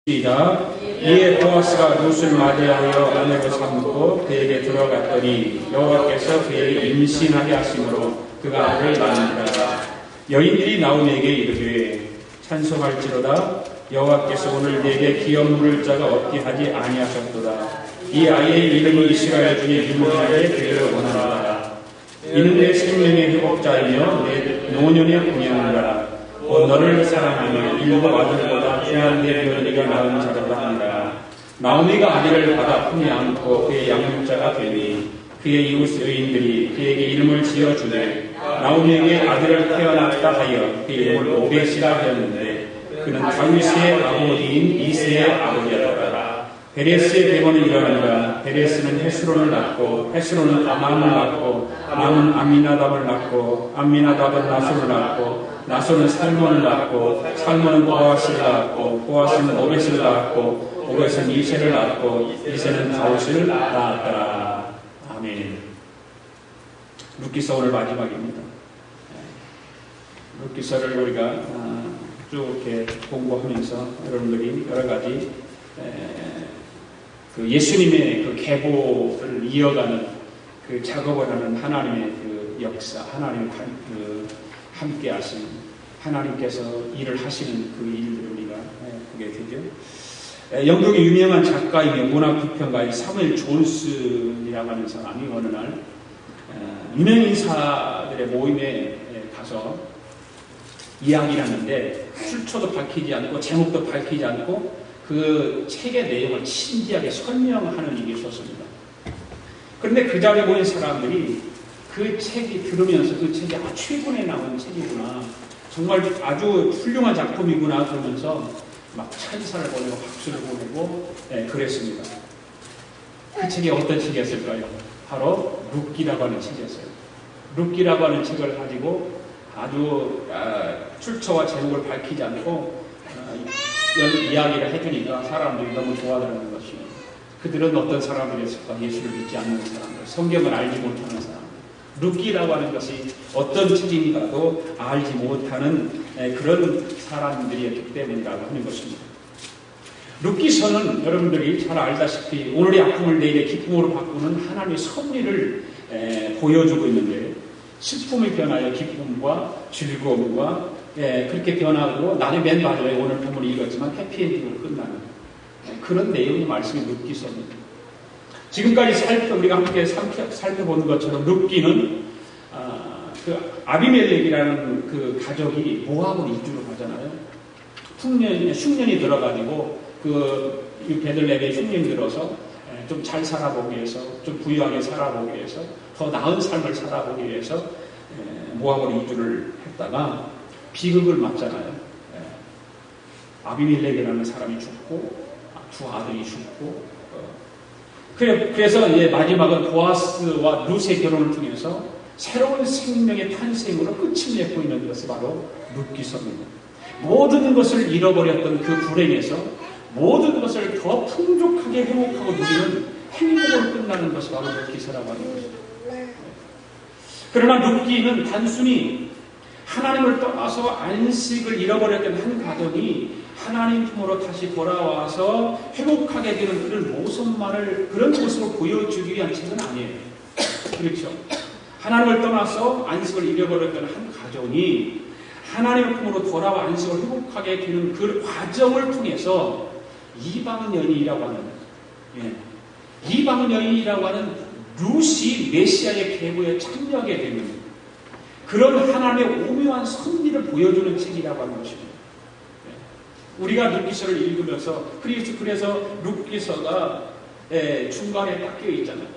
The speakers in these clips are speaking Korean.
이에 보아스가 룻을 맞이하여 아내로 삼고 그에게 들어갔더니 여호와께서 그에게 임신하게 하심으로 그가 아들을 낳는지라. 여인들이 나오미에게 이르되 찬송할지로다. 여호와께서 오늘 내게 기업 물을 자가 없게 하지 아니하셨도다. 이 아이의 이름이 이스라엘 중에 유명하게 되기를 원하노라. 이는 내 생명의 회복자이며 내 노년의 공양이라. 너를 사랑하며 일곱 아들보다 귀한 내 며느리가 낳은 자라다 하니라. 나오미가 아들을 받아 품에 안고 그의 양육자가 되니 그의 이웃 여인들이 그에게 이름을 지어주되 나오미에게 아들을 태어났다 하여 그 이름을 오벳이라 하였는데 그는 다윗의 아버지인 이새의 아버지였더라. 베레스의 대번은 이러하니라. 베레스는 헤스론을 낳고 헤스론은 아맘을 낳고 아맘은 암미나답을 낳고 암미나답은 나손을 낳고 나손은 살몬을 낳고 살몬은 보아스를 낳고 보아스는 오벳을 낳고 오벳은 이새를 낳고 이새는 다윗을 낳았더라. 아멘. 룻기서 오늘 마지막입니다. 룻기서를 우리가 쭉 이렇게 공부하면서 여러분들이 여러 가지 그 예수님의 그 계보를 이어가는 그 작업을 하는 하나님의 그 역사, 하나님 함께 하시는 하나님께서 일을 하시는 그 일들을 우리가 보게 되죠. 영국의 유명한 작가이며 문화비평가인 사무엘 존슨이라고 하는 사람이 어느 날 유명 인사들의 모임에 가서 이야기를 하는데 출처도 밝히지 않고 제목도 밝히지 않고 그 책의 내용을 진지하게 설명하는 일이 있었습니다. 그런데 그 자리에 모인 사람들이 그 책이 들으면서 그 책이 최근에 나온 책이구나, 정말 아주 훌륭한 작품이구나 그러면서 막 찬사를 보내고 박수를 보내고 그랬습니다. 그 책이 어떤 책이었을까요? 바로 룻기라고 하는 책이었어요. 룻기라고 하는 책을 가지고 아주 출처와 제목을 밝히지 않고 이야기를 해주니까 사람들이 너무 좋아하는 것이, 그들은 어떤 사람들이었을까? 예수를 믿지 않는 사람들, 성경을 알지 못하는 사람들. 룻기라고 하는 것이 어떤 책인가도 알지 못하는 그런 사람들이었기 때문이라고 하는 것입니다. 룻기서는 여러분들이 잘 알다시피 오늘의 아픔을 내일의 기쁨으로 바꾸는 하나님의 섭리를 보여주고 있는데, 슬픔을 변하여 기쁨과 즐거움과 그렇게 변하고 나중에 맨 마지막에 오늘 본문을 읽었지만 해피엔딩으로 끝나는 그런 내용의 말씀이 룻기서입니다. 지금까지 우리가 함께 살펴본 것처럼 룻기는 그 아비멜렉이라는 그 가족이 모압으로 이주를 가잖아요. 흉년이 들어가지고 그 베들레헴에 흉년이 들어서 좀 잘 살아보기 위해서, 좀 부유하게 살아보기 위해서, 더 나은 삶을 살아보기 위해서 모압으로 이주를 했다가 비극을 맞잖아요. 아비멜렉이라는 사람이 죽고 두 아들이 죽고 그래서 마지막은 보아스와 룻의 결혼을 통해서 새로운 생명의 탄생으로 끝을 맺고 있는 것이 바로 룻기서입니다. 모든 것을 잃어버렸던 그 불행에서 모든 것을 더 풍족하게 회복하고 누리는 행복으로 끝나는 것이 바로 룻기서라고 하는 것입니다. 그러나 룻기는 단순히 하나님을 떠나서 안식을 잃어버렸던 한 가정이 하나님 품으로 다시 돌아와서 회복하게 되는 그런 모습을 보여주기 위한 책은 아니에요. 그렇죠? 하나님을 떠나서 안식을 잃어버렸던 한 가정이 하나님 품으로 돌아와 안식을 회복하게 되는 그 과정을 통해서 이방 여인이라고 하는 이방 여인이라고 하는 룻이 메시아의 계보에 참여하게 되는 그런 하나님의 오묘한 섭리를 보여주는 책이라고 하는 것입니다. 우리가 룻기서를 읽으면서 그래서 룻기서가 중간에 딱 껴 있잖아요.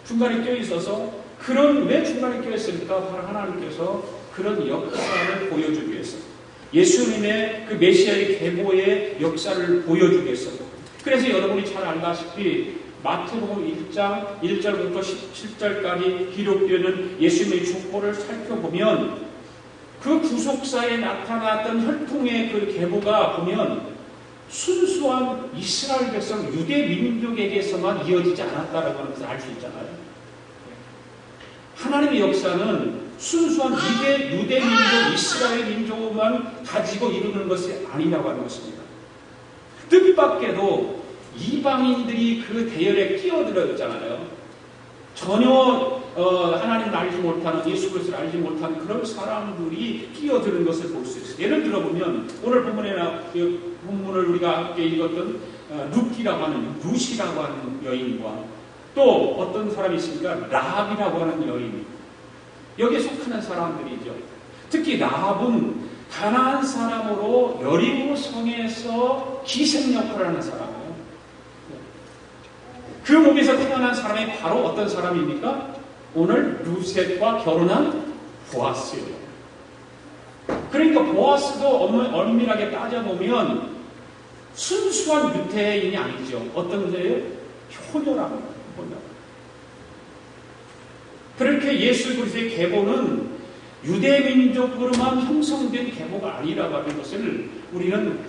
중간에 껴 있어서 왜 중간에 껴 있을까? 바로 하나님께서 그런 역사를 보여주기 위해서, 예수님의 그 메시아의 계보의 역사를 보여주기 위해서. 그래서 여러분이 잘 알다시피 마태복음 1장 1절부터 17절까지 기록되는 예수님의 족보를 살펴보면 그 구속사에 나타났던 혈통의 그 계보가 보면 순수한 이스라엘 백성 유대 민족에게서만 이어지지 않았다라고 하는 것을 알 수 있잖아요. 하나님의 역사는 순수한 유대 민족, 이스라엘 민족만 가지고 이루는 것이 아니라고 하는 것입니다. 뜻밖에도 이방인들이 그 대열에 끼어들었잖아요. 전혀 하나님을 알지 못하는, 예수 그리스도를 알지 못하는 그런 사람들이 끼어드는 것을 볼 수 있어요. 예를 들어보면 오늘 본문을 우리가 함께 읽었던 룻이라고 하는, 룻이라고 하는 여인과 또 어떤 사람이 있습니까? 라합이라고 하는 여인. 여기에 속하는 사람들이죠. 특히 라합은 가나안 사람으로 여리고 성에서 기생 역할을 하는 사람이에요. 그 몸에서 태어난 사람이 바로 어떤 사람입니까? 오늘 룻과 결혼한 보아스예요. 그러니까 보아스도 엄밀하게 따져보면 순수한 유대인이 아니죠. 어떤 데요? 효녀랍니다. 효녀. 그렇게 예수 그리스도의 계보는 유대 민족으로만 형성된 계보가 아니라고 하는 것을 우리는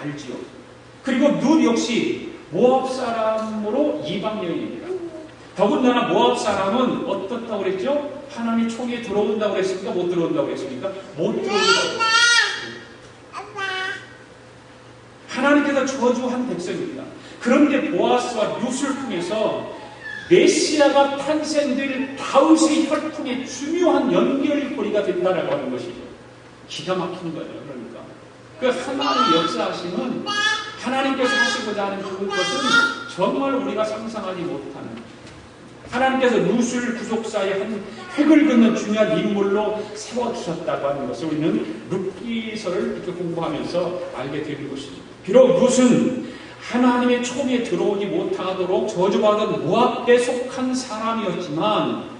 알지요. 그리고 룻 역시 모압 사람으로 이방 여인입니다. 더군다나 모압 사람은 어떻다고 그랬죠? 하나님의 총에 들어온다고 그랬습니까? 못 들어온다고 그랬습니까? 못 들어온다고. 하나님께서 저주한 백성입니다. 그런데 보아스와 룻을 통해서 메시아가 탄생될 다윗의 혈통의 중요한 연결고리가 된다라고 하는 것이죠. 기가 막힌 거예요. 그러니까 그 하나님의 역사하심은 하나님께서 하시고자 하는 그것은 정말 우리가 상상하지 못하는, 하나님께서 룻을 구속사의 한 획을 긋는 중요한 인물로 세워주셨다고 하는 것을 우리는 룻기서를 이렇게 공부하면서 알게 되는 것입니다. 비록 룻은 하나님의 총에 들어오지 못하도록 저주받은 모압에 속한 사람이었지만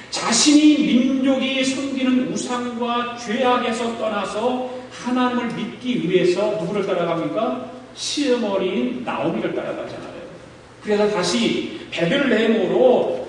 자신이 민족이 섬기는 우상과 죄악에서 떠나서 하나님을 믿기 위해서 누구를 따라갑니까? 시어머니인 나오미를 따라가잖아요. 그래서 다시 베들레헴으로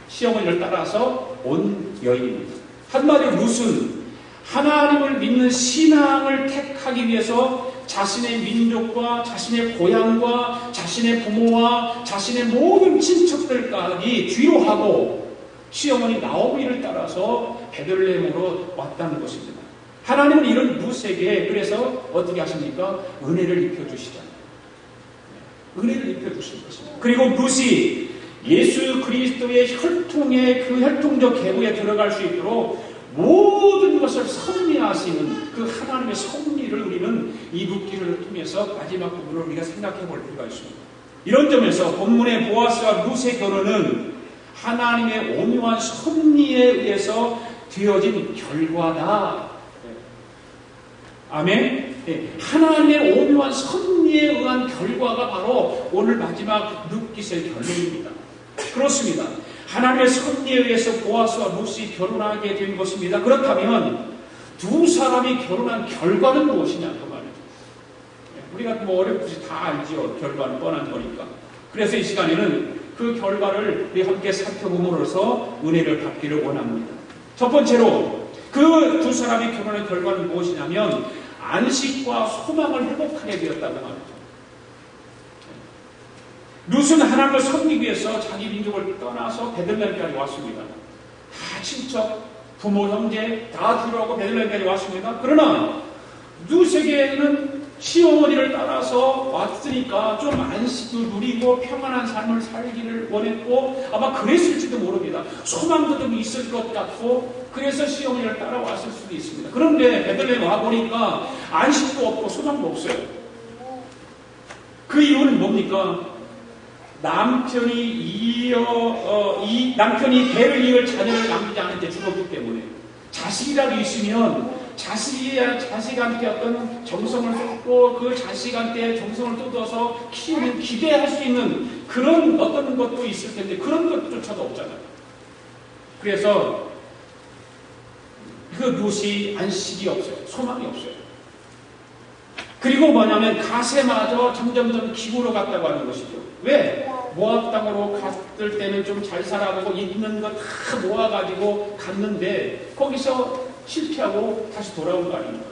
시어머니를 따라서 온 여인입니다. 한마디로 룻은 하나님을 믿는 신앙을 택하기 위해서 자신의 민족과 자신의 고향과 자신의 부모와 자신의 모든 친척들까지 뒤로 하고 시어머니 나오미를 따라서 베들레헴으로 왔다는 것입니다. 하나님은 이런 룻에게 그래서 어떻게 하십니까? 은혜를 입혀주시잖아요. 은혜를 입혀주신 것입니다. 그리고 룻이 예수 그리스도의 혈통의 그 혈통적 계보에 들어갈 수 있도록 모든 것을 섭리하시는 그 하나님의 섭리를 우리는 이 룻기를 통해서 마지막 부분을 우리가 생각해 볼 필요가 있습니다. 이런 점에서 본문의 보아스와 룻의 결혼은 하나님의 오묘한 섭리에 의해서 되어진 결과다. 아멘. 하나님의 오묘한 섭리에 의한 결과가 바로 오늘 마지막 룻기서의 결론입니다. 그렇습니다. 하나님의 섭리에 의해서 보아스와 룻이 결혼하게 된 것입니다. 그렇다면 두 사람이 결혼한 결과는 무엇이냐 그 말이죠. 우리가 뭐 어렵지 다 알죠. 결과는 뻔한 거니까. 그래서 이 시간에는 그 결과를 우리 함께 살펴봄으로써 은혜를 받기를 원합니다. 첫 번째로 그 두 사람이 결혼한 결과는 무엇이냐면 안식과 소망을 회복하게 되었다고 말이죠. 룻은 하나님을 섬기기 위해서 자기 민족을 떠나서 베들레헴까지 왔습니다. 다 친척, 부모, 형제 다 들어오고 베들레헴까지 왔습니다. 그러나 룻에게는 시어머니를 따라서 왔으니까 좀 안식도 누리고 평안한 삶을 살기를 원했고 아마 그랬을지도 모릅니다. 소망도 좀 있을 것 같고 그래서 시어머니를 따라왔을 수도 있습니다. 그런데 베들레헴 와보니까 안식도 없고 소망도 없어요. 그 이유는 뭡니까? 남편이 배를 이을 자녀를 남기지 않은 채 죽었기 때문에 자식이라도 있으면 자식한테 어떤 정성을 쏟고 그 자식한테 정성을 쏟아서 키우는 기대할 수 있는 그런 어떤 것도 있을 텐데 그런 것조차도 없잖아요. 그래서 그 룻이 안식이 없어요. 소망이 없어요. 그리고 뭐냐면 가세마저 점점점 기구로 갔다고 하는 것이죠. 왜? 모압 땅으로 갔을 때는 좀 잘 살아보고 있는 거 다 모아가지고 갔는데 거기서 실패하고 다시 돌아온 거 아닙니까?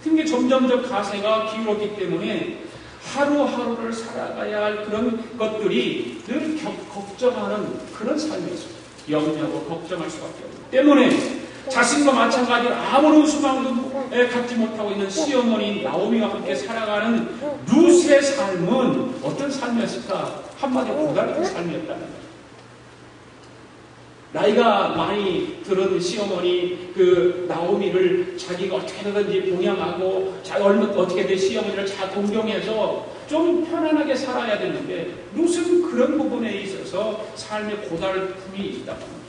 그게 점점점 가세가 기울었기 때문에 하루하루를 살아가야 할 그런 것들이 늘 걱정하는 그런 삶이었어요. 염려하고 걱정할 수밖에 없기 때문에 자신과 마찬가지로 아무런 소망도 갖지 못하고 있는 시어머니 나오미와 함께 살아가는 룻의 삶은 어떤 삶이었을까? 한마디로 고달픈 삶이었다는 거죠. 나이가 많이 들은 시어머니 그 나오미를 자기가 어떻게든지 봉양하고 어떻게든 시어머니를 잘 동경해서 좀 편안하게 살아야 되는데 룻은 그런 부분에 있어서 삶의 고달픔이 있다고 합니다.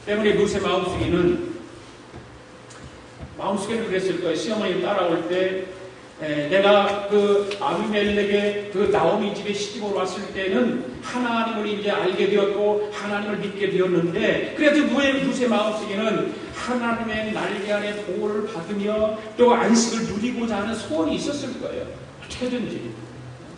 때문에 룻의 마음속에는 그랬을 거예요. 시어머니 따라올 때 내가 그 아비멜렉의 그 나오미 집에 시집으로 왔을 때는 하나님을 이제 알게 되었고 하나님을 믿게 되었는데 그래도 룻의 마음속에는 하나님의 날개 아래 보호를 받으며 또 안식을 누리고자 하는 소원이 있었을 거예요. 어떻게든지.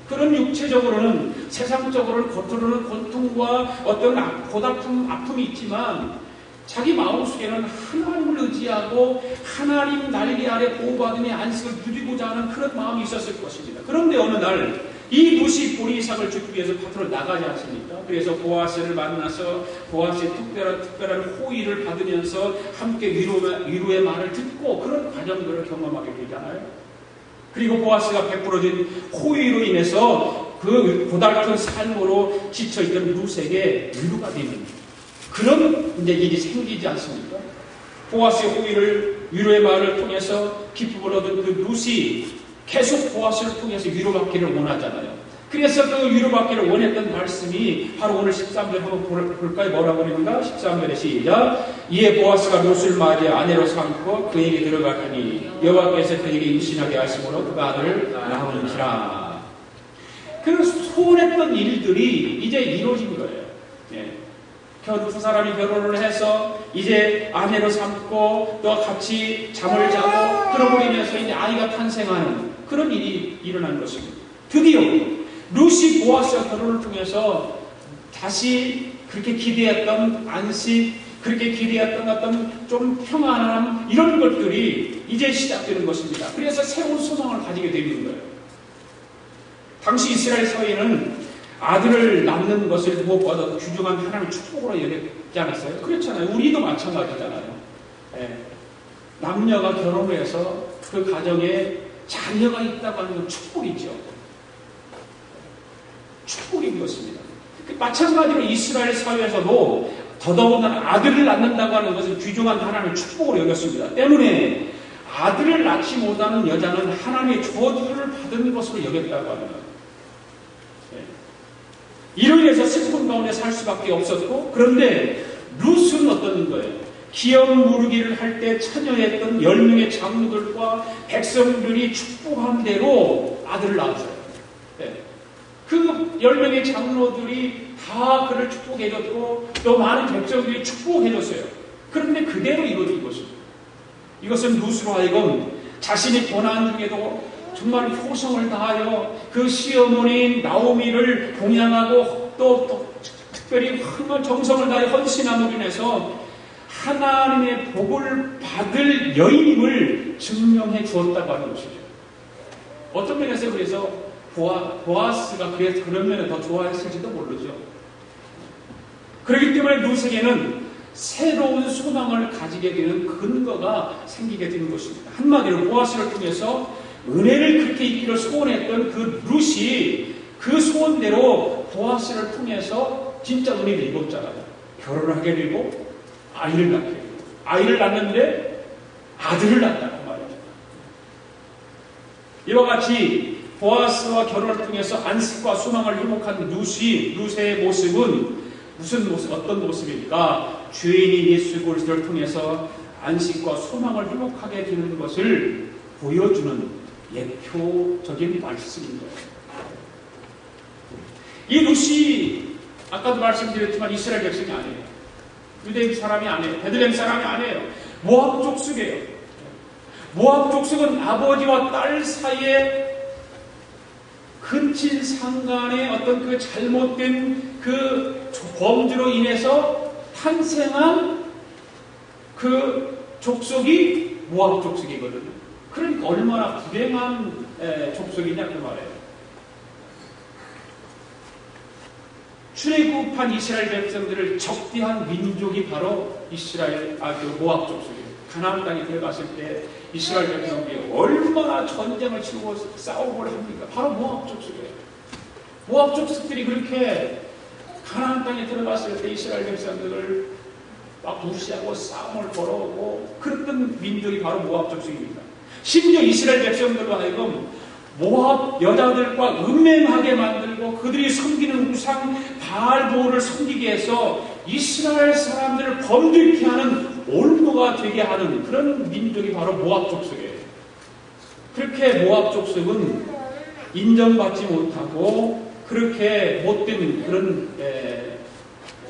그런 육체적으로는 세상적으로는 겉으로는 고통과 어떤 고달픔, 아픔이 있지만 자기 마음속에는 하나님을 의지하고 하나님 날개 아래 보호받으며 안식을 누리고자 하는 그런 마음이 있었을 것입니다. 그런데 어느 날 이 룻이 보리 이삭을 주기 위해서 밭으로 나가지 않습니까? 그래서 보아스를 만나서 보아스의 특별한 호의를 받으면서 함께 위로의 말을 듣고 그런 과정들을 경험하게 되잖아요. 그리고 보아스가 베풀어진 호의로 인해서 그 고달픈 삶으로 지쳐있던 룻에게 위로가 되는 그런 이제 일이 생기지 않습니까? 보아스의 호의를 위로의 말을 통해서 기쁨을 얻은 그 룻이 계속 보아스를 통해서 위로받기를 원하잖아요. 그래서 그 위로받기를 원했던 말씀이 바로 오늘 13절 한번 볼까요? 뭐라고 그러는가? 13절에 시작. 이에 보아스가 룻을 맞이해 아내로 삼고 그에게 들어가더니 여호와께서 그에게 임신하게 하심으로 그가 아들을 낳은지라. 그 소원했던 일들이 이제 이루어진 거예요. 두 사람이 결혼을 해서 이제 아내로 삼고 또 같이 잠을 자고 그러버리면서 이제 아이가 탄생하는 그런 일이 일어난 것입니다. 드디어 룻이 보아스와 결혼을 통해서 다시 그렇게 기대했던 안식, 그렇게 기대했던 어떤 좀 평안함 이런 것들이 이제 시작되는 것입니다. 그래서 새로운 소망을 가지게 되는 거예요. 당시 이스라엘 사회는 아들을 낳는 것을 무엇보다 귀중한 하나님의 축복으로 여겼지 않았어요? 그렇잖아요. 우리도 마찬가지잖아요. 남녀가 결혼을 해서 그 가정에 자녀가 있다고 하는 건 축복이죠. 축복인 것입니다. 마찬가지로 이스라엘 사회에서도 더더군다나 아들을 낳는다고 하는 것은 귀중한 하나님의 축복으로 여겼습니다. 때문에 아들을 낳지 못하는 여자는 하나님의 저주를 받은 것으로 여겼다고 합니다. 이로 인해서 슬픔 가운데 살 수밖에 없었고 그런데 룻은 어떤 거예요? 기업 무르기를 할 때 참여했던 10명의 장로들과 백성들이 축복한 대로 아들을 낳았어요. 그 10명의 장로들이 다 그를 축복해줬고 또 많은 백성들이 축복해줬어요. 그런데 그대로 이루어진 것입니다. 이것은 룻으로 하여금 자신이 고난 중에도 정말 효성을 다하여 그 시어머니 나오미를 봉양하고 또 특별히 정성을 다해 헌신함으로 인해서 하나님의 복을 받을 여인임을 증명해 주었다고 하는 것이죠. 어떤 면에서 그래서 보아스가 그런 면에 더 좋아했을지도 모르죠. 그렇기 때문에 룻에게는 새로운 소망을 가지게 되는 근거가 생기게 되는 것입니다. 한마디로 보아스를 통해서 은혜를 그렇게 입기를 소원했던 그 룻이 그 소원대로 보아스를 통해서 진짜 은혜를 입었잖아요. 결혼을 하게 되고 아이를 낳게 되고 아이를 낳는데 아들을 낳았다는 말이죠. 이와 같이 보아스와 결혼을 통해서 안식과 소망을 회복한 룻의 모습은 어떤 모습일까? 죄인이 예수 그리스도를 통해서 안식과 소망을 회복하게 되는 것을 보여주는 예표적인 말씀인 거예요. 이 룻이 아까도 말씀드렸지만 이스라엘 백성이 아니에요. 유대 사람이 아니에요. 베들레헴 사람이 아니에요. 모압 족속이에요. 모압 족속은 아버지와 딸 사이에 근친 상간의 어떤 그 잘못된 그 범죄로 인해서 탄생한 그 족속이 모압 족속이거든요. 그러니까 얼마나 불행한 족속이냐 그 말이에요. 출애굽한 이스라엘 백성들을 적대한 민족이 바로 모압 족속이에요. 가나안 땅에 들어갔을 때 이스라엘 백성들이 얼마나 전쟁을 치르고 싸우고 합니까? 바로 모압 족속이에요. 모압 족속들이 그렇게 가나안 땅에 들어갔을 때 이스라엘 백성들을 막 무시하고 싸움을 걸어오고 그랬던 민족이 바로 모압 족속입니다. 심지어 이스라엘 백성들로 하여금 모압 여자들과 음행하게 만들고 그들이 섬기는 우상 바알보를 섬기게 해서 이스라엘 사람들을 범죄케 하는 올무가 되게 하는 그런 민족이 바로 모압 족속이에요. 그렇게 모압 족속은 인정받지 못하고 그렇게 못된 그런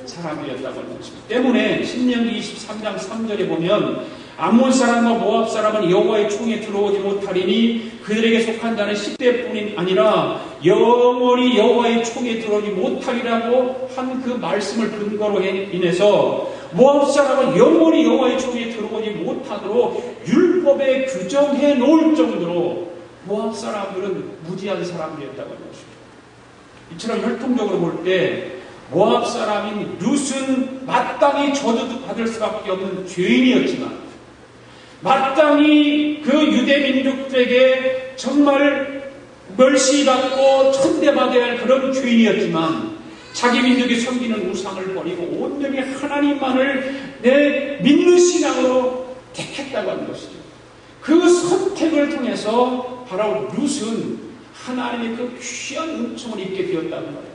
사람이었다고 하는 것입니다. 때문에 신명기 23장 3절에 보면 암몬 사람과 모압 사람은 여호와의 총에 들어오지 못하리니 그들에게 속한 자는 10대뿐이 아니라 영원히 여호와의 총에 들어오지 못하리라고 한 그 말씀을 근거로 인해서 모압 사람은 영원히 여호와의 총에 들어오지 못하도록 율법에 규정해 놓을 정도로 모압 사람들은 무지한 사람들이었다고 하는 것입니다. 이처럼 혈통적으로 볼 때 모압 사람인 룻은 마땅히 저주받을 수밖에 없는 죄인이었지만 마땅히 그 유대 민족들에게 정말 멸시받고 천대받아야 할 그런 죄인이었지만 자기 민족이 섬기는 우상을 버리고 온전히 하나님만을 내 믿는 신앙으로 택했다고 하는 것이죠. 그 선택을 통해서 바로 룻은 하나님의 그 귀한 은총을 입게 되었다는 거예요.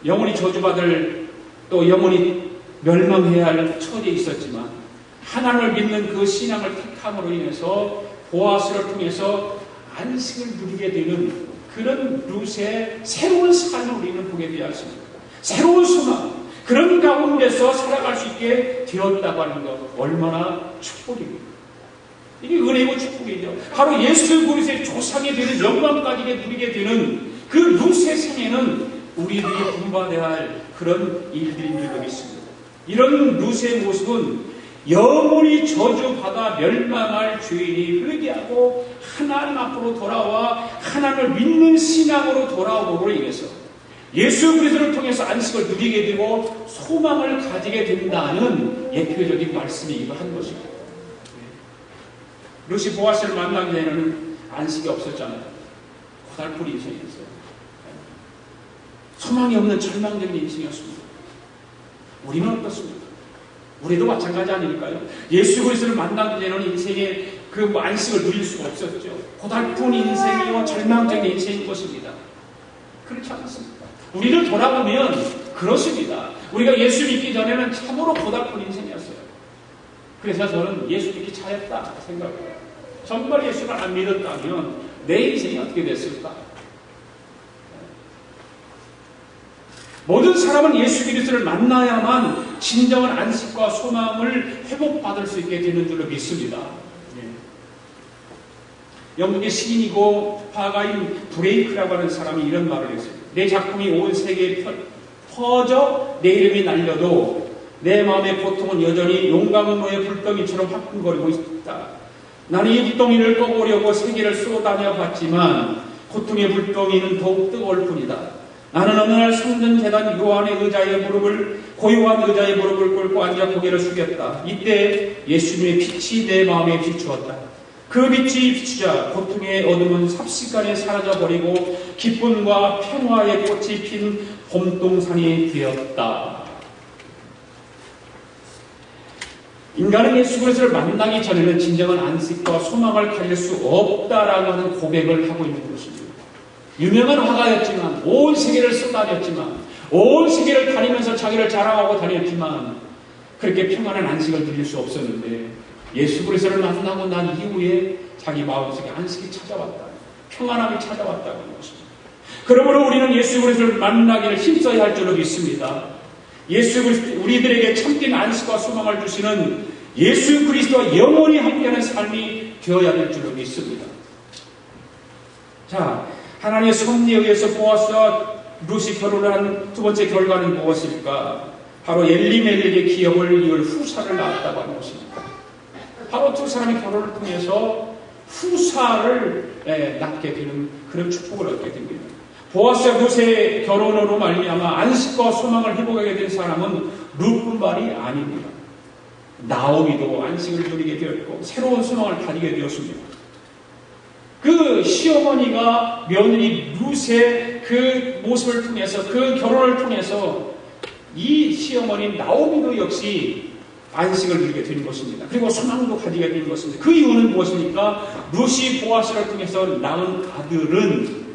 영원히 저주받을 또 영원히 멸망해야 할 처지에 있었지만 하나님을 믿는 그 신앙을 택함으로 인해서 보아스를 통해서 안식을 누리게 되는 그런 룻의 새로운 삶을 우리는 보게 되었습니다. 새로운 소망, 그런 가운데서 살아갈 수 있게 되었다고 하는 것 얼마나 축복입니다. 이게 은혜고 축복이죠. 바로 예수 그리스도의 조상이 되는 영광까지 누리게 되는 그 룻의 생애는 우리들이 분발해야 할 그런 일들인 줄 믿습니다. 이런 룻의 모습은 영원히 저주받아 멸망할 죄인이 회개하고 하나님 앞으로 돌아와 하나님을 믿는 신앙으로 돌아오므로 인해서 예수 그리스도를 통해서 안식을 누리게 되고 소망을 가지게 된다는 예표적인 말씀이기도 한 것입니다. 룻이 보아스를 만나기 전에는 안식이 없었잖아요. 고달픈 인생이었어요. 소망이 없는 절망적인 인생이었습니다. 우리는 어떻습니까? 우리도 마찬가지 아닐까요? 예수 그리스도를 만나기 전에는 인생의 그 안식을 누릴 수가 없었죠. 고달픈 인생이요 절망적인 인생인 것입니다. 그렇지 않습니까? 우리를 돌아보면 그렇습니다. 우리가 예수 믿기 전에는 참으로 고달픈 인생이었어요. 그래서 저는 예수 믿기 차였다 생각해요. 정말 예수를 안 믿었다면 내 인생이 어떻게 됐을까? 모든 사람은 예수 그리스도를 만나야만 진정한 안식과 소망을 회복받을 수 있게 되는 줄로 믿습니다. 영국의 시인이고 화가인 브레이크라고 하는 사람이 이런 말을 했어요. 내 작품이 온 세계에 퍼져 내 이름이 날려도 내 마음의 고통은 여전히 용광로의 불덩이처럼 화끈거리고 있다. 나는 이 불덩이를 꺼보려고 세계를 쏘다녀 봤지만 고통의 불덩이는 더욱 뜨거울 뿐이다. 나는 어느 날 성전재단 요한의 고요한 의자의 무릎을 꿇고 앉아 고개를 숙였다. 이때 예수님의 빛이 내 마음에 비추었다. 그 빛이 비추자 고통의 어둠은 삽시간에 사라져버리고 기쁨과 평화의 꽃이 핀 봄동산이 되었다. 인간은 예수 그리스도를 만나기 전에는 진정한 안식과 소망을 가질 수 없다라고 하는 고백을 하고 있는 것입니다. 유명한 화가였지만 온 세계를 쏘다녔지만 온 세계를 다니면서 자기를 자랑하고 다녔지만 그렇게 평안한 안식을 누릴 수 없었는데 예수 그리스도를 만나고 난 이후에 자기 마음속에 안식이 찾아왔다. 평안함이 찾아왔다고 하는 것입니다. 그러므로 우리는 예수 그리스도를 만나기를 힘써야 할 줄로 믿습니다. 예수 그리스도 우리들에게 참된 안식과 소망을 주시는 예수 그리스도와 영원히 함께하는 삶이 되어야 될 줄로 믿습니다. 자, 하나님의 섭리에 의해서 보아스와 룻이 결혼을 한 두 번째 결과는 무엇일까? 바로 엘리멜렉의 기업을 이을 후사를 낳았다고 하는 것입니다. 바로 두 사람의 결혼을 통해서 후사를 낳게 되는 그런 축복을 얻게 됩니다. 보아스와 룻의 결혼으로 말미암아 안식과 소망을 회복하게 된 사람은 룻뿐만이 아닙니다. 나오미도 안식을 누리게 되었고 새로운 소망을 가지게 되었습니다. 그 시어머니가 며느리 룻의 그 모습을 통해서, 그 결혼을 통해서 이 시어머니 나오미도 역시 안식을 누리게 된 것입니다. 그리고 소망도 가지게 된 것입니다. 그 이유는 무엇입니까? 룻이 보아스를 통해서 낳은 아들은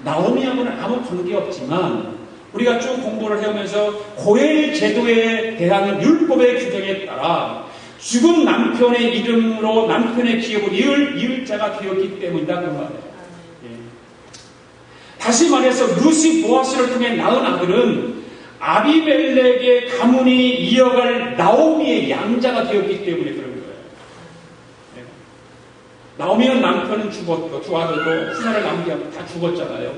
나오미하고는 아무 관계없지만 우리가 쭉 공부를 해오면서 고엘 제도에 대한 율법의 규정에 따라 죽은 남편의 이름으로 남편의 기업을 이을 자가 되었기 때문이다 그 말이에요. 예. 다시 말해서 룻이 보아스를 통해 낳은 아들은 아비멜렉의 가문이 이어갈 나오미의 양자가 되었기 때문에 그런 거예요. 예. 나오미는 남편은 죽었고 두 아들도 후사를 남기고 다 죽었잖아요.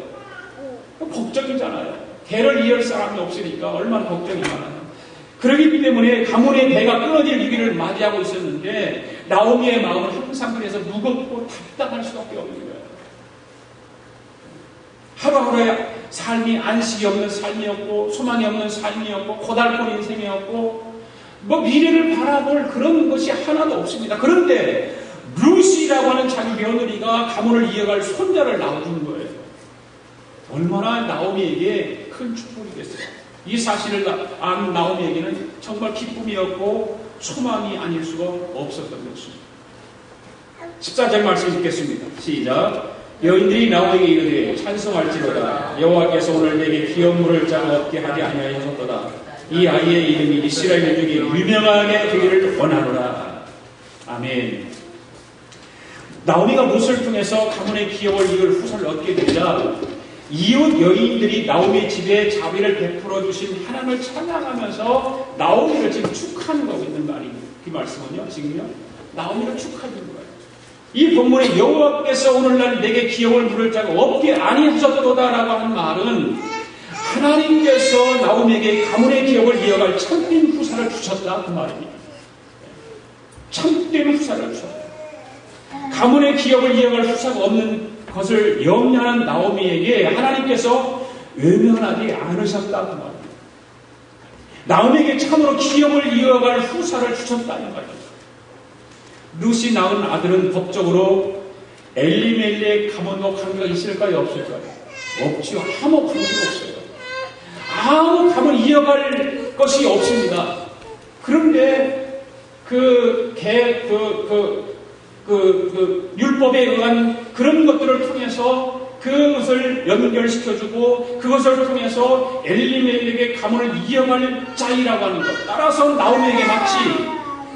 걱정이잖아요. 대를 이을 사람이 없으니까 얼마나 걱정이 많아요. 그렇기 때문에 가문의 대가 끊어질 위기를 맞이하고 있었는데 나오미의 마음은 항상 그래서 무겁고 답답할 수밖에 없는 거예요. 하루하루의 삶이 안식이 없는 삶이었고 소망이 없는 삶이었고 고달픈 인생이었고 뭐 미래를 바라볼 그런 것이 하나도 없습니다. 그런데 룻이라고 하는 자기 며느리가 가문을 이어갈 손자를 낳아주는 거예요. 얼마나 나오미에게 큰 축복이겠어요. 이 사실을 아는 나오미에게는 정말 기쁨이었고 소망이 아닐 수가 없었던 것입니다. 14절 말씀 읽겠습니다. 시작. 여인들이 나오미에게 이르되 찬송할지로다. 여호와께서 오늘 내게 기업물을 자가 없게 하지 아니하셨도다. 이 아이의 이름이 이스라엘 중에 유명하게 되기를 원하노라. 아멘. 나오미가 룻을 통해서 가문의 기업을 이을 후사를 얻게 되자 이웃 여인들이 나오미 집에 자비를 베풀어 주신 하나님을 찬양하면서 나오미를 지금 축하하는 거고 있는 말입니다. 그 말씀은요, 지금요, 나오미를 축하하는 거예요. 이 본문에 여호와께서 오늘날 내게 기업을 물을 자가 없게 아니하셨도다라고 하는 말은 하나님께서 나오미에게 가문의 기업을 이어갈 참된 후사를 주셨다 그 말입니다. 참된 후사를 주셨다. 가문의 기업을 이어갈 후사가 없는 것을 염려하는 나오미에게 하나님께서 외면하지 않으셨다 그 말입니다. 나오미에게 참으로 기업을 이어갈 후사를 주셨다는 말입니다. 룻이 낳은 아들은 법적으로 엘리멜렉 가문과 관계가 있을까요? 없을까요? 없지요. 아무 관계가 없어요. 아무 가문 이어갈 것이 없습니다. 그런데 율법에 의한 그런 것들을 통해서 그것을 연결시켜주고 그것을 통해서 엘리멜렉의 가문을 이어갈 자이라고 하는 것. 따라서 나오미에게 마치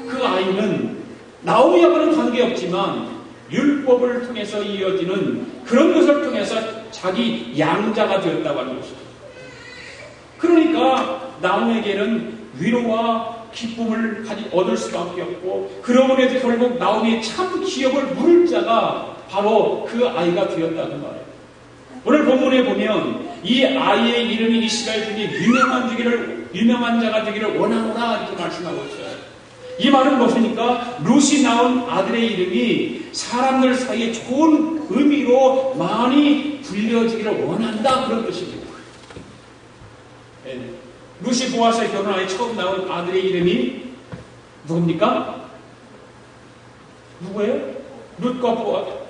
그 아이는 나오미하고는 관계없지만 율법을 통해서 이어지는 그런 것을 통해서 자기 양자가 되었다고 하는 것입니다. 그러니까 나오미에게는 위로와 기쁨을 얻을 수밖에 없고 그러고 해도 결국 나오미의 참 기업을 물을 자가 바로 그 아이가 되었다는 말이에요. 오늘 본문에 보면 이 아이의 이름이 이스라엘 중에 유명한 자가 되기를 원하노라 이렇게 말씀하고 있어요. 이 말은 무엇입니까? 룻이 낳은 아들의 이름이 사람들 사이에 좋은 의미로 많이 불려지기를 원한다 그런 것입니다. 네. 룻이 보아스에 결혼하여 처음 낳은 아들의 이름이 누굽니까? 누구예요? 룻과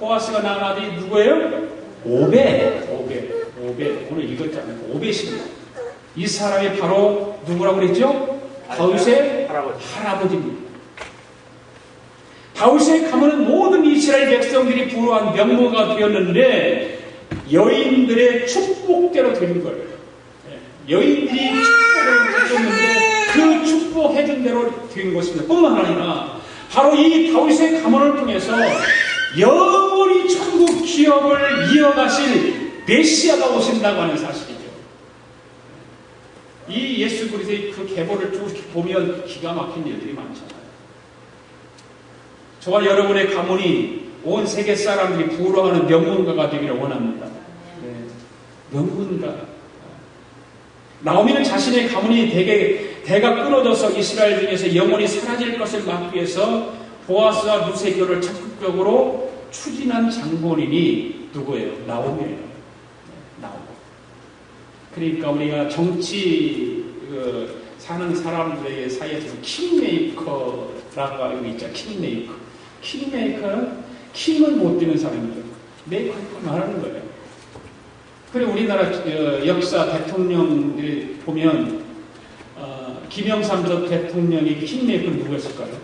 보아스가 낳은 아들이 누구예요? 오벳. 오늘 읽었잖아요. 오벳입니다. 이 사람이 바로 누구라고 그랬죠? 다윗의 할아버지입니다. 다윗의 가문은 모든 이스라엘 백성들이 부러워한 명모가 되었는데 여인들의 축복대로 된 거예요. 여인들이 축복을 해줬는데 그 축복해준 대로 된 것입니다. 뿐만 아니라 바로 이 다윗의 가문을 통해서 영원히 천국 기업을 이어가실 메시아가 오신다고 하는 사실이죠. 이 예수 그리스도의 그 계보를 쭉 보면 기가 막힌 일들이 많잖아요. 저와 여러분의 가문이 온 세계 사람들이 부러워하는 명문가가 되기를 원합니다. 네. 명문가. 나오미는 자신의 가문이 대가 끊어져서 이스라엘 중에서 영원히 사라질 것을 막기 위해서 보아스와 룻의 결혼을 적극적으로 추진한 장본인이 누구예요? 나오미예요. 나오미. 그러니까 우리가 정치 사는 사람들의 사이에서 킹메이커라고 하고 있죠. 킹메이커. 킹메이커는 킹을 못 뛰는 사람이죠. 메이커를 말하는 거예요. 그리고 우리나라 역사 대통령들 보면 김영삼 전 대통령이 킹메이커는 누구였을까요?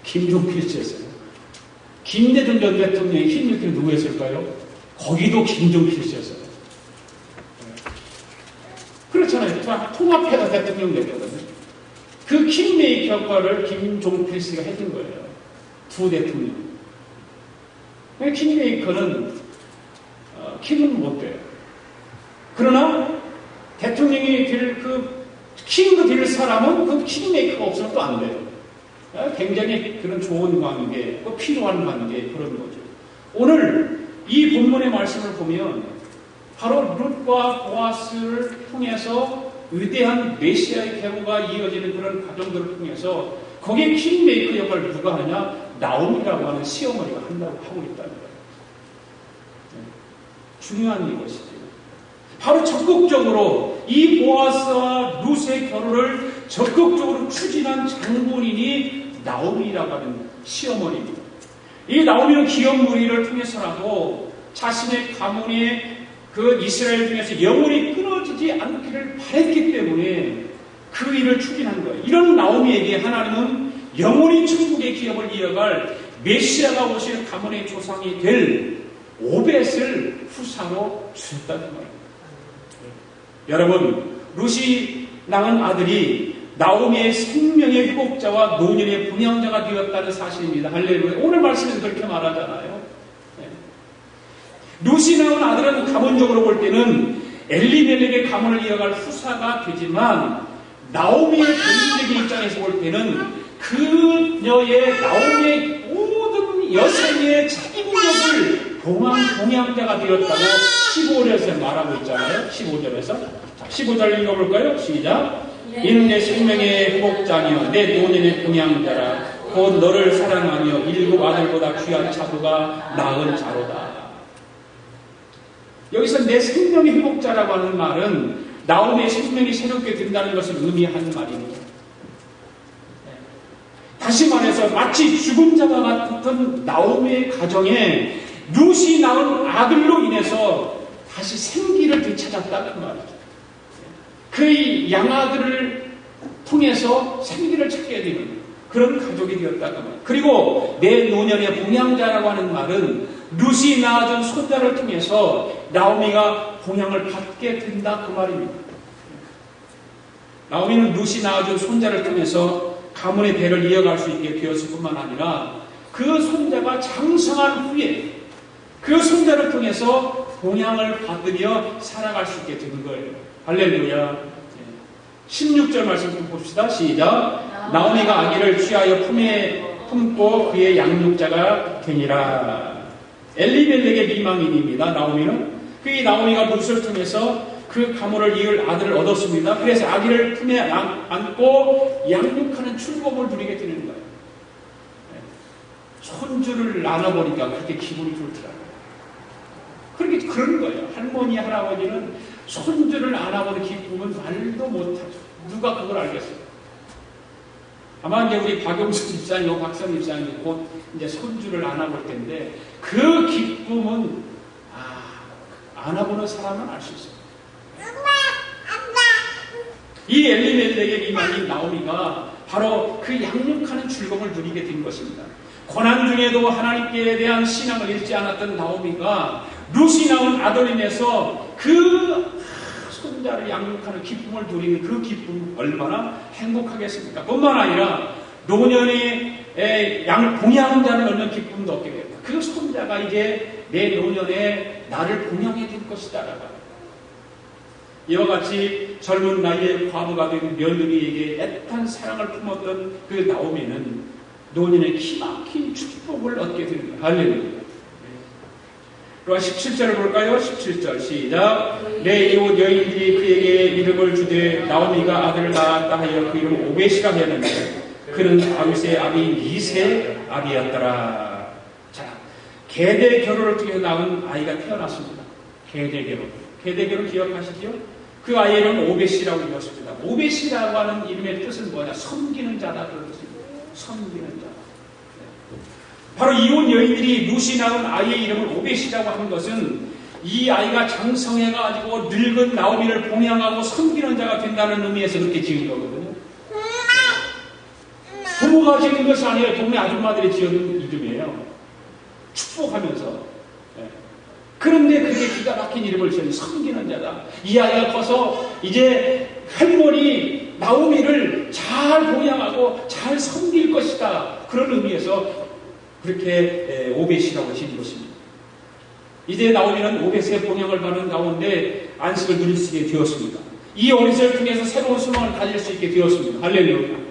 김종필 씨였어요. 김대중 전 대통령이 킹메이커는 누구였을까요? 거기도 김종필 씨였어요. 그렇잖아요. 통합해서 대통령 됐거든요. 그 킹메이커 역할을 김종필 씨가 해준 거예요. 두 대통령. 킹메이커는 킹은 못 돼요. 그러나 대통령이 킹도 될 사람은 그 킹메이커가 없으면 또 안 돼요. 굉장히 그런 좋은 관계, 또 필요한 관계, 그런 거죠. 오늘 이 본문의 말씀을 보면 바로 룻과 보아스를 통해서 위대한 메시아의 계보가 이어지는 그런 과정들을 통해서 거기에 킹메이커 역할을 누가 하냐? 나오미라고 하는 시어머니가 한다고 하고 있다는 거예요. 중요한 이것이죠. 바로 적극적으로 이 보아스와 룻의 결혼을 적극적으로 추진한 장본인이 나오미라고 하는 시어머니입니다. 이 나오미는 기업 무리를 통해서라도 자신의 가문의 그 이스라엘 중에서 영원히 끊어지지 않기를 바랬기 때문에 그 일을 추진한 거예요. 이런 나오미에게 하나님은 영원히 천국의 기업을 이어갈 메시아가 오실 가문의 조상이 될 오벳을 후사로 주셨다는 거예요. 여러분, 룻이 낳은 아들이 나오미의 생명의 회복자와 노년의 분양자가 되었다는 사실입니다. 할렐루야. 오늘 말씀에서 그렇게 말하잖아요. 룻이 낳은 아들은 가문적으로 볼 때는 엘리멜렉의 가문을 이어갈 후사가 되지만 나오미의 개인적인 입장에서 볼 때는 그녀의 나오미의 모든 여생의 책임력을 동양자가 되었다고 15절에서 말하고 있잖아요. 15절에서. 자, 15절 읽어볼까요? 시작. 이는 내 생명의 회복자며 내 노년의 동양자라. 곧 너를 사랑하며 일곱 아들보다 귀한 자두가 낳은 자로다. 여기서 내 생명의 회복자라고 하는 말은 나오미의 생명이 새롭게 된다는 것을 의미하는 말입니다. 다시 말해서 마치 죽은 자와 같은 나오미의 가정에 룻이 낳은 아들로 인해서 다시 생기를 되찾았다는 말이죠. 그의 양아들을 통해서 생기를 찾게 되는 그런 가족이 되었다는 말. 그리고 내 노년의 봉양자라고 하는 말은 룻이 낳아준 손자를 통해서 나오미가 봉양을 받게 된다 그 말입니다. 나오미는 룻이 낳아준 손자를 통해서 가문의 대를 이어갈 수 있게 되었을 뿐만 아니라 그 손자가 장성한 후에 그 손자를 통해서 봉양을 받으며 살아갈 수 있게 된 거예요. 할렐루야. 16절 말씀 좀 봅시다. 시작. 나오미가 아기를 취하여 품에 품고 그의 양육자가 되니라. 엘리멜렉의 미망인입니다. 나오미는. 그의 나오미가 룻을 통해서 그 가문을 이을 아들을 얻었습니다. 그래서 아기를 품에 안고 양육하는 출복을 누리게 되는 거예요. 손주를 안아보니까 그렇게 기분이 좋더라고요. 그렇게 그런 거예요. 할머니, 할아버지는 손주를 안아보는 기쁨은 말도 못하죠. 누가 그걸 알겠어요? 아마 이제 우리 박용수 집사님, 박선 집사님 곧 이제 손주를 안아볼 텐데 그 기쁨은 안아보는 사람은 알 수 있어요. 이 엘리멜렉의 이만인 나오미가 바로 그 양육하는 즐거움을 누리게 된 것입니다. 고난 중에도 하나님께 대한 신앙을 잃지 않았던 나오미가 룻이 낳은 아들로 인해서 그 손자를 양육하는 기쁨을 누리는 그 기쁨 얼마나 행복하겠습니까? 뿐만 아니라 노년에 봉양자를 얻는 기쁨도 얻게 됩니다. 그 손자가 이제 내 노년에 나를 봉양해 줄 것이다라고. 이와 같이 젊은 나이에 과부가 된 며느리에게 애탄 사랑을 품었던 그 나오미는 노년에 기막힌 축복을 얻게 됩니다. 할렐루야. 그럼 17절을 볼까요? 17절 시작. 내 이웃 여인들이 그에게 이름을 주되 나오미가 아들을 낳았다 하여 그 이름을 오벳이라 하였는데 그는 다윗의 아비 이새의 아비였더라. 자, 계대 결혼을 통해 낳은 아이가 태어났습니다. 계대 결혼. 베데기를 기억하시죠? 그 아이의 이름은 오벳이라고 읽었습니다. 오벳이라고 하는 이름의 뜻은 뭐냐? 섬기는 자다, 그런 뜻입니다. 섬기는 자. 바로 이혼 여인들이 루시 낳은 아이의 이름을 오벳이라고 하는 것은 이 아이가 장성해가지고 늙은 나오미를 봉양하고 섬기는 자가 된다는 의미에서 그렇게 지은 거거든요. 부모가 지은 것이 아니라 동네 아줌마들이 지은 이름이에요. 축복하면서. 그런데 그게 기가 막힌 이름을 지은 섬기는 자다. 이 아이가 커서 이제 할머니 나오미를 잘 봉양하고 잘 섬길 것이다. 그런 의미에서 그렇게 오벳이라고 지은 것입니다. 이제 나오미는 오벳의 봉양을 받는 가운데 안식을 누릴 수 있게 되었습니다. 이 오벳을 통해서 새로운 소망을 가질 수 있게 되었습니다. 할렐루야.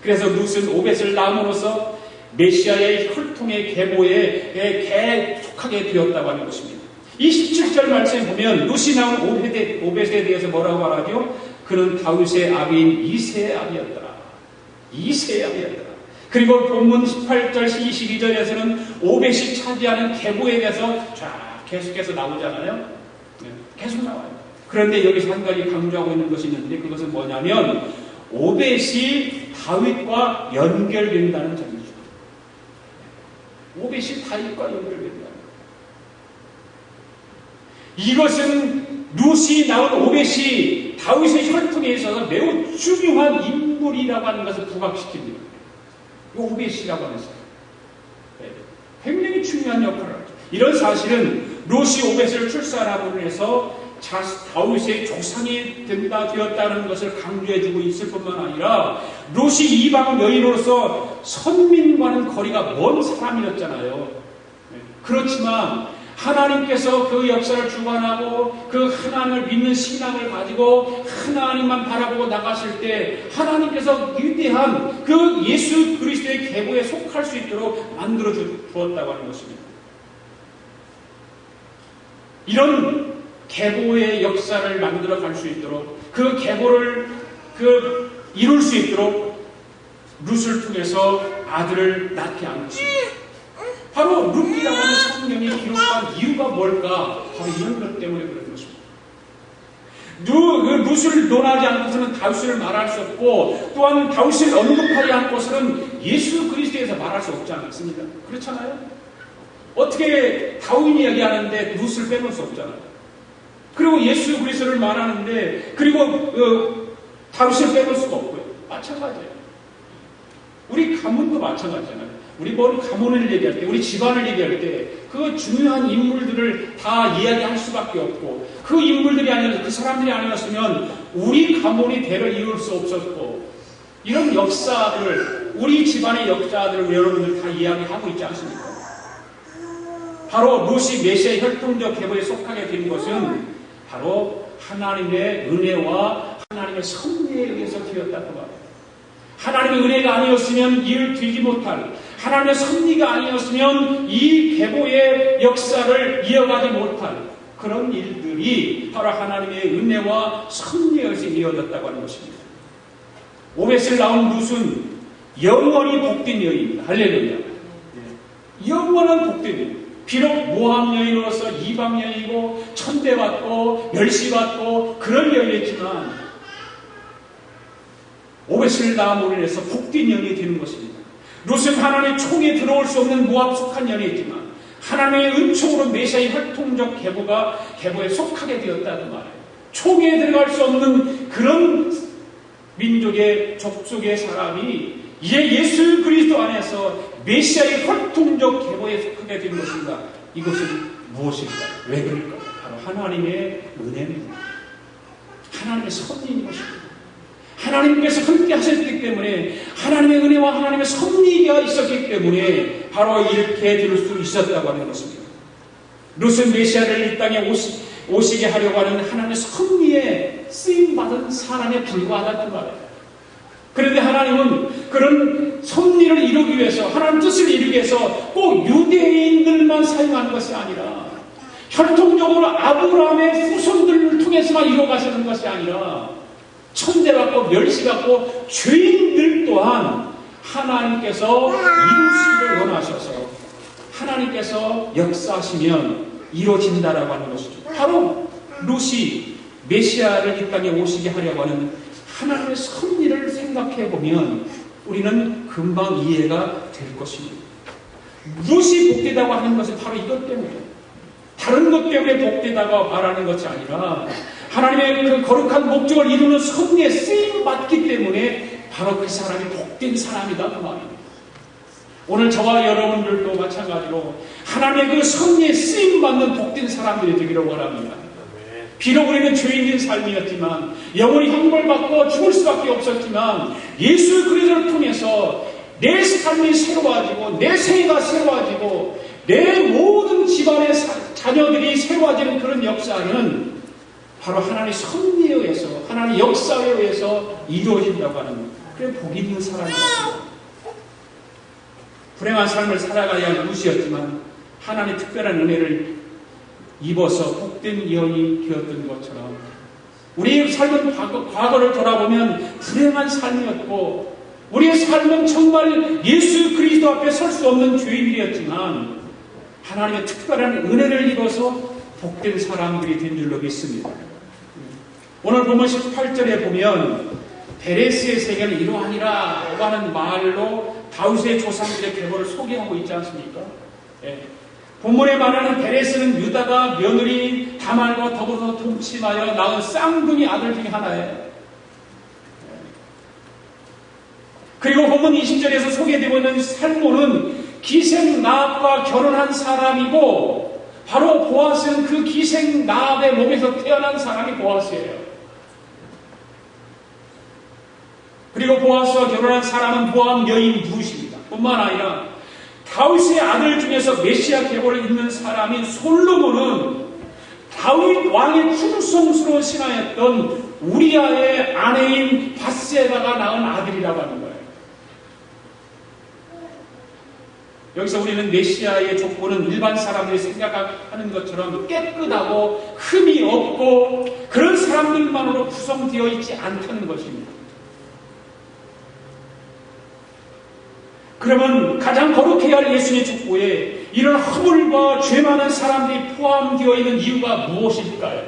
그래서 룻은 오벳을 낳음으로써 메시아의 혈통의 계보에 속하게 되었다고 하는 것입니다. 이 17절 말씀에 보면 룻이 낳은 오벳에 대해서 뭐라고 말하죠? 그는 다윗의 아비인 이새의 아비였더라. 이새의 아비였더라. 그리고 본문 18절 22절에서는 오벳이 차지하는 계보에 대해서 쫙 계속해서 나오잖아요. 계속 나와요. 그런데 여기서 한 가지 강조하고 있는 것이 있는데 그것은 뭐냐면 오벳이 다윗과 연결된다는 점이죠. 오벳이 다윗과 연결된다. 이것은 룻이 나온 오벳이 다윗의 혈통에 있어서 매우 중요한 인물이라고 하는 것을 부각시킵니다. 오벳이라고 하는 사람. 굉장히 중요한 역할을 하죠. 이런 사실은 룻이 오벳을 출산함으로 해서 다윗의 조상이 되었다는 것을 강조해주고 있을 뿐만 아니라 룻이 이방 여인으로서 선민과는 거리가 먼 사람이었잖아요. 그렇지만 하나님께서 그 역사를 주관하고 그 하나님을 믿는 신앙을 가지고 하나님만 바라보고 나갔을 때 하나님께서 위대한 그 예수 그리스도의 계보에 속할 수 있도록 만들어 주었다고 하는 것입니다. 이런 계보의 역사를 만들어 갈 수 있도록 그 계보를 이룰 수 있도록 룻을 통해서 아들을 낳게 한 것입니다. 바로 룻이라고 하는 성경이 기록한 이유가 뭘까? 바로 이런 것 때문에 그런 것입니다. 룻을 논하지 않고서는 다윗을 말할 수 없고 또한 다윗을 언급하지 않고서는 예수 그리스도에서 말할 수 없지 않습니까? 그렇잖아요? 어떻게 다윗이 얘기하는데 룻을 빼놓을 수 없잖아요. 그리고 예수 그리스도를 말하는데 그리고 다윗을 빼놓을 수가 없고요. 마찬가지예요. 우리 가문도 마찬가지잖아요. 우리 가문을 얘기할 때, 우리 집안을 얘기할 때, 그 중요한 인물들을 다 이야기할 수밖에 없고, 그 인물들이 아니어서, 그 사람들이 아니었으면, 우리 가문이 대를 이룰 수 없었고, 이런 역사들을, 우리 집안의 역사들을 여러분들 다 이야기하고 있지 않습니까? 바로 룻이 메시아의 혈통적 계보에 속하게 된 것은, 바로 하나님의 은혜와 하나님의 섭리에 의해서 되었다고 말해요. 하나님의 은혜가 아니었으면 이를 되지 못할, 하나님의 섭리가 아니었으면 이 계보의 역사를 이어가지 못할 그런 일들이 바로 하나님의 은혜와 섭리에 의해서 이어졌다고 하는 것입니다. 오벳을 낳은 룻은 영원히 복된 여인입니다. 할렐루야. 영원한 복된 여인. 비록 모함 여인으로서 이방 여인이고 천대받고 멸시받고 그런 여인이었지만 오벳을 낳음으로 인해서 복된 연이 되는 것입니다. 룻은 하나님의 총에 들어올 수 없는 모압 속한 연이었지만 하나님의 은총으로 메시아의 활동적 계보에 속하게 되었다는 말이에요. 총에 들어갈 수 없는 그런 민족의 족속의 사람이 이제 예수 그리스도 안에서 메시아의 활동적 계보에 속하게 된 것입니다. 이것은 무엇일까요? 왜 그럴까요? 바로 하나님의 은혜입니다. 하나님의 섭리인 것입니다. 하나님께서 함께 하셨기 때문에 하나님의 은혜와 하나님의 섭리가 있었기 때문에 바로 이렇게 될 수 있었다고 하는 것입니다. 룻은 메시아를 이 땅에 오시게 하려고 하는 하나님의 섭리에 쓰임받은 사람에 불과하다는 말이에요. 그런데 하나님은 그런 섭리를 이루기 위해서 하나님 뜻을 이루기 위해서 꼭 유대인들만 사용하는 것이 아니라 혈통적으로 아브라함의 후손들을 통해서만 이루어가시는 것이 아니라 천대받고 멸시받고 죄인들 또한 하나님께서 이루시기를 원하셔서 하나님께서 역사하시면 이루어진다라고 하는 것이죠. 바로 룻이 메시아를 이 땅에 오시게 하려고 하는 하나님의 섭리를 생각해 보면 우리는 금방 이해가 될 것입니다. 룻이 복되다고 하는 것은 바로 이것 때문에, 다른 것 때문에 복되다고 말하는 것이 아니라 하나님의 그 거룩한 목적을 이루는 섭리에 쓰임 받기 때문에 바로 그 사람이 복된 사람이다 그 말입니다. 오늘 저와 여러분들도 마찬가지로 하나님의 그 섭리에 쓰임 받는 복된 사람들이 되기를 원합니다. 비록 우리는 죄인인 삶이었지만, 영원히 형벌받고 죽을 수밖에 없었지만, 예수 그리스도를 통해서 내 삶이 새로워지고 내 생애가 새로워지고 내 모든 집안의 자녀들이 새로워지는 그런 역사는 바로 하나님의 섭리에 의해서, 하나님의 역사에 의해서 이루어진다고 하는, 그래 복이 있는 사람이었습니다. 불행한 삶을 살아가야 할 룻이었지만 하나님의 특별한 은혜를 입어서 복된 여인이 되었던 것처럼 우리의 삶은 과거를 돌아보면 불행한 삶이었고 우리의 삶은 정말 예수 그리스도 앞에 설 수 없는 죄인이었지만 하나님의 특별한 은혜를 입어서 복된 사람들이 된 줄로 믿습니다. 오늘 본문 18절에 보면 베레스의 세계는 이러하니라 하는 말로 다윗의 조상들의 계보를 소개하고 있지 않습니까? 예. 본문에 말하는 베레스는 유다가 며느리 다말과 더불어서 동침하여 낳은 쌍둥이 아들 중에 하나예요. 그리고 본문 20절에서 소개되고 있는 살몬은 기생 나합과 결혼한 사람이고 바로 보아스는 그 기생 나합의 몸에서 태어난 사람이 보아스예요. 그리고 보아스와 결혼한 사람은 모압 여인 룻입니다. 뿐만 아니라 다윗의 아들 중에서 메시아 계보를 잇는 사람인 솔로몬은 다윗 왕의 충성스러운 신하였던 우리아의 아내인 밧세바가 낳은 아들이라고 하는 거예요. 여기서 우리는 메시아의 족보는 일반 사람들이 생각하는 것처럼 깨끗하고 흠이 없고 그런 사람들만으로 구성되어 있지 않다는 것입니다. 그러면 가장 거룩해야 할 예수님의 족보에 이런 허물과 죄 많은 사람들이 포함되어 있는 이유가 무엇일까요?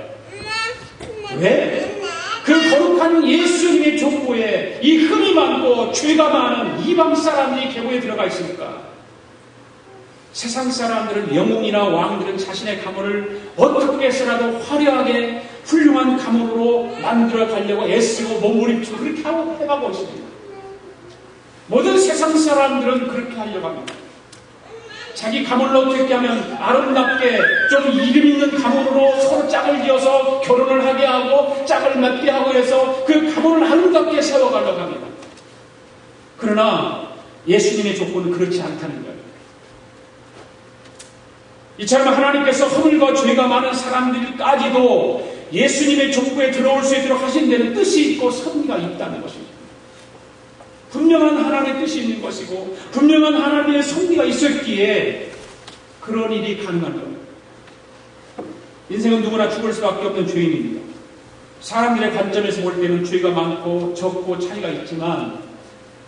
왜? 그 거룩한 예수님의 족보에 이 흠이 많고 죄가 많은 이방 사람들이 계보에 들어가 있습니까? 세상 사람들은 영웅이나 왕들은 자신의 가문을 어떻게 해서라도 화려하게 훌륭한 가문으로 만들어 가려고 애쓰고 몸부림치고 그렇게 하고 해가고 있습니다. 모든 세상 사람들은 그렇게 하려고 합니다. 자기 가문을 어떻게 하면 아름답게 좀 이름 있는 가문으로 서로 짝을 지어서 결혼을 하게 하고 짝을 맞게 하고 해서 그 가문을 아름답게 세워가려고 합니다. 그러나 예수님의 족보는 그렇지 않다는 거예요. 이처럼 하나님께서 허물과 죄가 많은 사람들까지도 예수님의 족보에 들어올 수 있도록 하신 데는 뜻이 있고 섭리가 있다는 것입니다. 분명한 하나님의 뜻이 있는 것이고 분명한 하나님의 섭리가 있었기에 그런 일이 가능한 겁니다. 인생은 누구나 죽을 수밖에 없는 죄인입니다. 사람들의 관점에서 볼 때는 죄가 많고 적고 차이가 있지만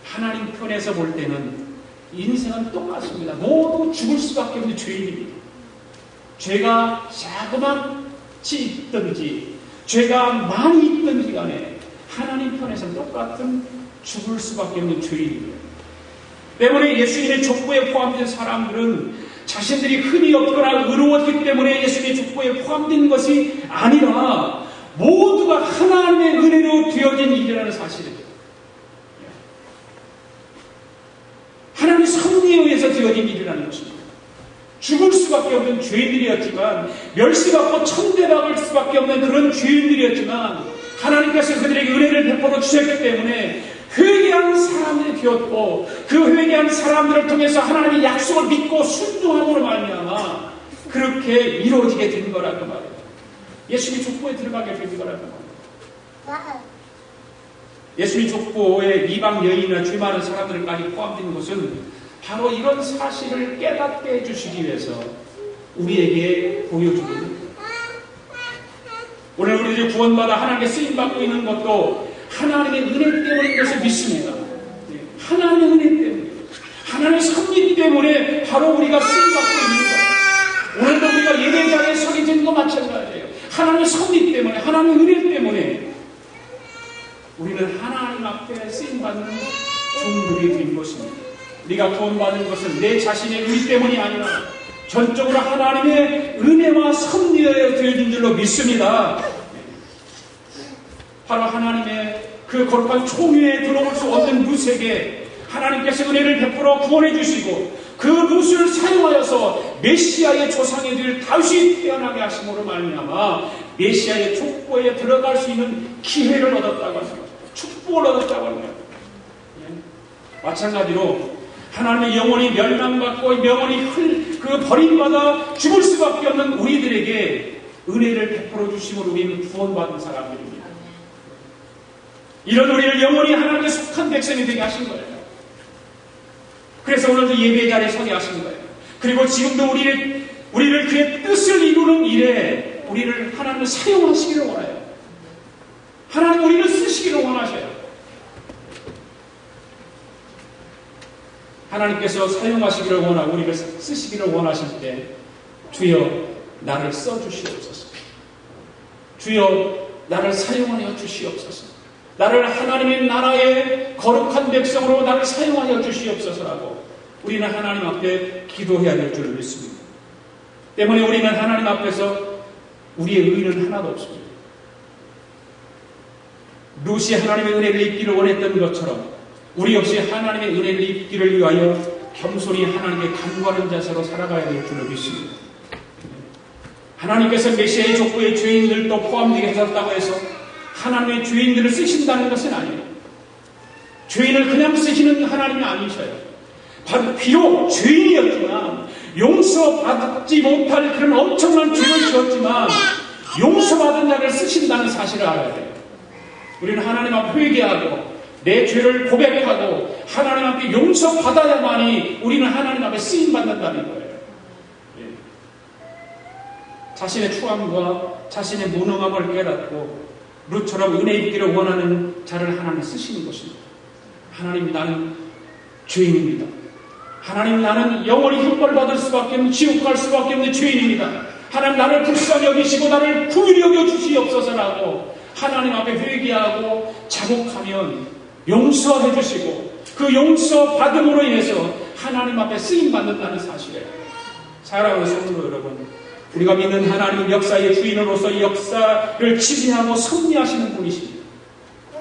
하나님 편에서 볼 때는 인생은 똑같습니다. 모두 죽을 수밖에 없는 죄인입니다. 죄가 자그마치 있든지 죄가 많이 있든지 간에 하나님 편에서는 똑같은 죽을 수밖에 없는 죄인입니다. 때문에 예수님의 족보에 포함된 사람들은 자신들이 흠이 없거나 의로웠기 때문에 예수님의 족보에 포함된 것이 아니라 모두가 하나님의 은혜로 되어진 일이라는 사실이죠. 하나님의 섭리에 의해서 되어진 일이라는 것입니다. 죽을 수밖에 없는 죄인들이었지만 멸시받고 천대박을 수밖에 없는 그런 죄인들이었지만 하나님께서 그들에게 은혜를 베풀어 주셨기 때문에 회개한 사람들이 되었고 그 회개한 사람들을 통해서 하나님의 약속을 믿고 순종함으로 말미암아 그렇게 이루어지게 된 거라고 말이에요. 예수님의 족보에 들어가게 된 거라고 말이에요. 예수님의 족보에 이방 여인이나 죄 많은 사람들까지 포함된 것은 바로 이런 사실을 깨닫게 해주시기 위해서 우리에게 보여주는 거예요. 오늘 우리들이 구원받아 하나님께 쓰임받고 있는 것도 하나님의 은혜 때문인 것을 믿습니다. 하나님의 은혜 때문에 하나님의 섭리 때문에 바로 우리가 쓰임받고 있는 거예요. 오늘도 우리가 예배자리에 서게 된 거 마찬가지예요. 하나님의 섭리 때문에, 하나님의 은혜 때문에 우리는 하나님 앞에 쓰임받는 종들이 된 것입니다. 네가 구원받은 것은 내 자신의 의리 때문이 아니라 전적으로 하나님의 은혜와 섭리에 되어진 줄로 믿습니다. 바로 하나님의 그 거룩한 총회에 들어올 수 없는 룻에게 하나님께서 은혜를 베풀어 구원해 주시고 그 룻을 사용하여서 메시아의 조상이 될 다윗이 태어나게 하심으로 말미암아 메시아의 족보에 들어갈 수 있는 기회를 얻었다고 하십니다. 축복을 얻었다고 합니다. 마찬가지로 하나님의 영혼이 멸망받고 영혼이 버림받아 죽을 수밖에 없는 우리들에게 은혜를 베풀어 주심으로 우리는 구원받은 사람들입니다. 이런 우리를 영원히 하나님께 속한 백성이 되게 하신 거예요. 그래서 오늘도 예배 자리에 서게 하신 거예요. 그리고 지금도 우리를 그의 뜻을 이루는 일에 우리를 하나님은 사용하시기를 원해요. 하나님 우리를 쓰시기를 원하셔요. 하나님께서 사용하시기를 원하고 우리를 쓰시기를 원하실 때 주여 나를 써주시옵소서. 주여 나를 사용하여 주시옵소서. 나를 하나님의 나라의 거룩한 백성으로 나를 사용하여 주시옵소서라고 우리는 하나님 앞에 기도해야 될 줄 믿습니다. 때문에 우리는 하나님 앞에서 우리의 의는 하나도 없습니다. 룻이 하나님의 은혜를 입기를 원했던 것처럼 우리 역시 하나님의 은혜를 입기를 위하여 겸손히 하나님께 간구하는 자세로 살아가야 될 줄을 믿습니다. 하나님께서 메시아의 족보의 죄인들도 포함되게 하셨다고 해서 하나님의 죄인들을 쓰신다는 것은 아니에요. 죄인을 그냥 쓰시는 하나님이 아니셔요. 비록 죄인이었지만 용서받지 못할 그런 엄청난 죄를 지었지만 용서받은 자를 쓰신다는 사실을 알아야 돼요. 우리는 하나님 앞에 회개하고 내 죄를 고백하고 하나님 앞에 용서받아야만이 우리는 하나님 앞에 쓰임받는다는 거예요. 자신의 추함과 자신의 무능함을 깨닫고 룻처럼 은혜 입기를 원하는 자를 하나님 쓰시는 것입니다. 하나님 나는 죄인입니다. 하나님 나는 영원히 형벌받을 수밖에 없는 지옥 갈 수밖에 없는 죄인입니다. 하나님 나를 불쌍히 여기시고 나를 긍휼히 여겨 주시옵소서라고 하나님 앞에 회개하고 자복하면 용서해 주시고 그 용서 받음으로 인해서 하나님 앞에 쓰임 받는다는 사실이에요. 사랑하는 성도 여러분, 우리가 믿는 하나님은 역사의 주인으로서 이 역사를 지배하고 섭리하시는 분이십니다.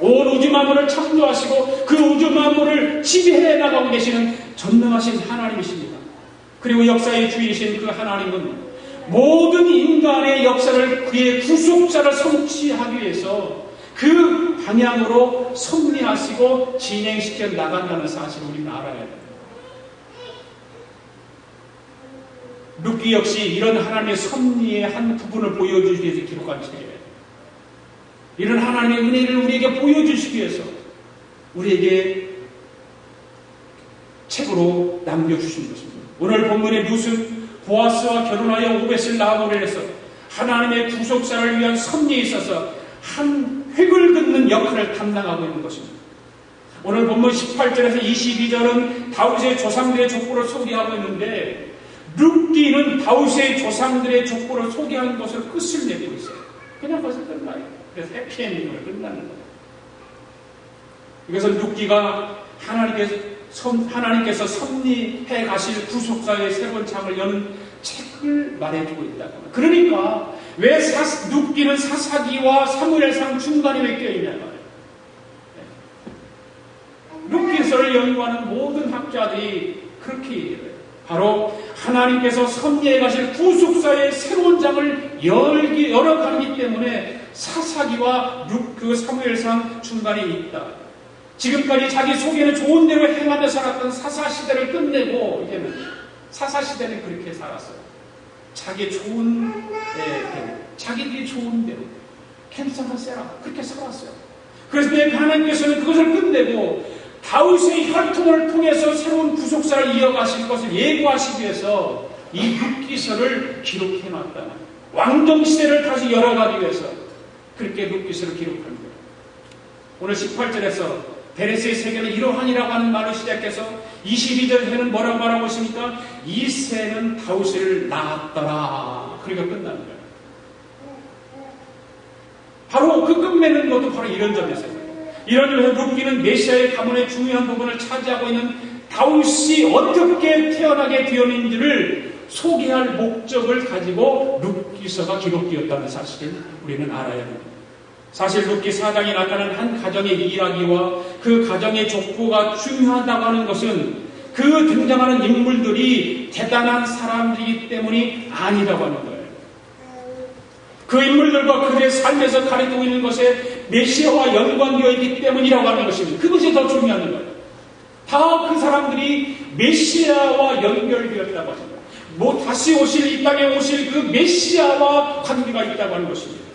온 우주 만물을 창조하시고 그 우주 만물을 지배해 나가고 계시는 전능하신 하나님이십니다. 그리고 역사의 주인이신 그 하나님은 모든 인간의 역사를 그의 구속자를 성취하기 위해서 그 방향으로 섭리하시고 진행시켜 나간다는 사실을 우리는 알아야 됩니다. 룻기 역시 이런 하나님의 섭리의 한 부분을 보여주기 위해서 기록한 책이에요. 이런 하나님의 은혜를 우리에게 보여주시기 위해서 우리에게 책으로 남겨주신 것입니다. 오늘 본문의 룻은 보아스와 결혼하여 오벳을 낳음으로 해서 하나님의 구속사를 위한 섭리에 있어서 한 획을 긋는 역할을 담당하고 있는 것입니다. 오늘 본문 18절에서 22절은 다윗의 조상들의 족보를 소개하고 있는데 룻기는 다윗의 조상들의 족보를 소개한 것을 끝을 내고 있어요. 그냥 벌써 끝나요. 그래서 해피엔딩으로 끝나는 거예요. 이것은 룻기가 하나님께서 섭리해 가실 구속사의 새로운 장을 여는 책을 말해주고 있다고 합니다. 그러니까 왜 룻기는 사사기와 사무엘상 중간에 왜 껴있냐고요. 룻기서를 연구하는 모든 학자들이 그렇게 얘기해요. 바로 하나님께서 섭리해 가실 구속사의 새로운 장을 열어가기 때문에 사사기와 그 사무엘상 중간에 있다. 지금까지 자기 속에는 좋은 대로 행하며 살았던 사사시대를 끝내고 이제는 사사시대는 그렇게 살았어요. 자기 좋은 대로, 자기들이 좋은 대로 괜찮았어요. 그렇게 살았어요. 그래서 하나님께서는 그것을 끝내고 다윗의 혈통을 통해서 새로운 구속사를 이어가실 것을 예고하시기 위해서 이 룻기서를 기록해놨다. 왕정시대를 다시 열어가기 위해서 그렇게 룻기서를 기록한 거예요. 오늘 18절에서 베레스의 세계는 이러하니라고 하는 말로 시작해서 22절에는 뭐라고 말하고 있습니까? 이새는 다윗을 낳았더라. 그러니까 끝나는 거예요. 바로 그 끝맺는 것도 바로 이런 점에서요. 이런 점에서 룻기는 메시아의 가문의 중요한 부분을 차지하고 있는 다윗이 어떻게 태어나게 되었는지를 소개할 목적을 가지고 룻기서가 기록되었다는 사실을 우리는 알아야 합니다. 사실 룻기 4장에 나타난 한 가정의 이야기와 그 가정의 족보가 중요하다고 하는 것은 그 등장하는 인물들이 대단한 사람들이기 때문이 아니라고 하는 거예요. 그 인물들과 그들의 삶에서 가리키고 있는 것에 메시아와 연관되어 있기 때문이라고 하는 것입니다. 그것이 더 중요한 거예요. 다 그 사람들이 메시아와 연결되었다고 합니다. 다시 오실, 이 땅에 오실 그 메시아와 관계가 있다고 하는 것입니다.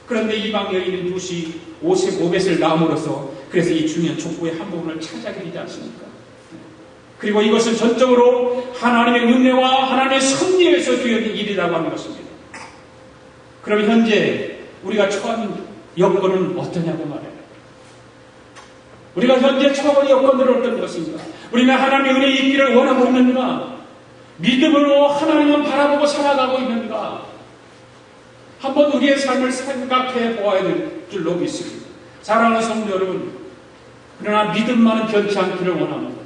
그런데 이방 여인은 룻이 55뱃을 낳음으로써 그래서 이 중요한 족보의 한 부분을 차지하게 되지 않습니까? 그리고 이것은 전적으로 하나님의 은혜와 하나님의 섭리에서 되어진 일이라고 하는 것입니다. 그럼 현재 우리가 처한 여건은 어떠냐고 말해요. 우리가 현재 처한 여건들은 어떤 것인가? 우리는 하나님의 은혜에 있기를 원하고 있는가? 믿음으로 하나님을 바라보고 살아가고 있는가? 한번 우리의 삶을 생각해 보아야 될 줄로 믿습니다. 사랑하는 성도 여러분, 그러나 믿음만은 변치 않기를 원합니다.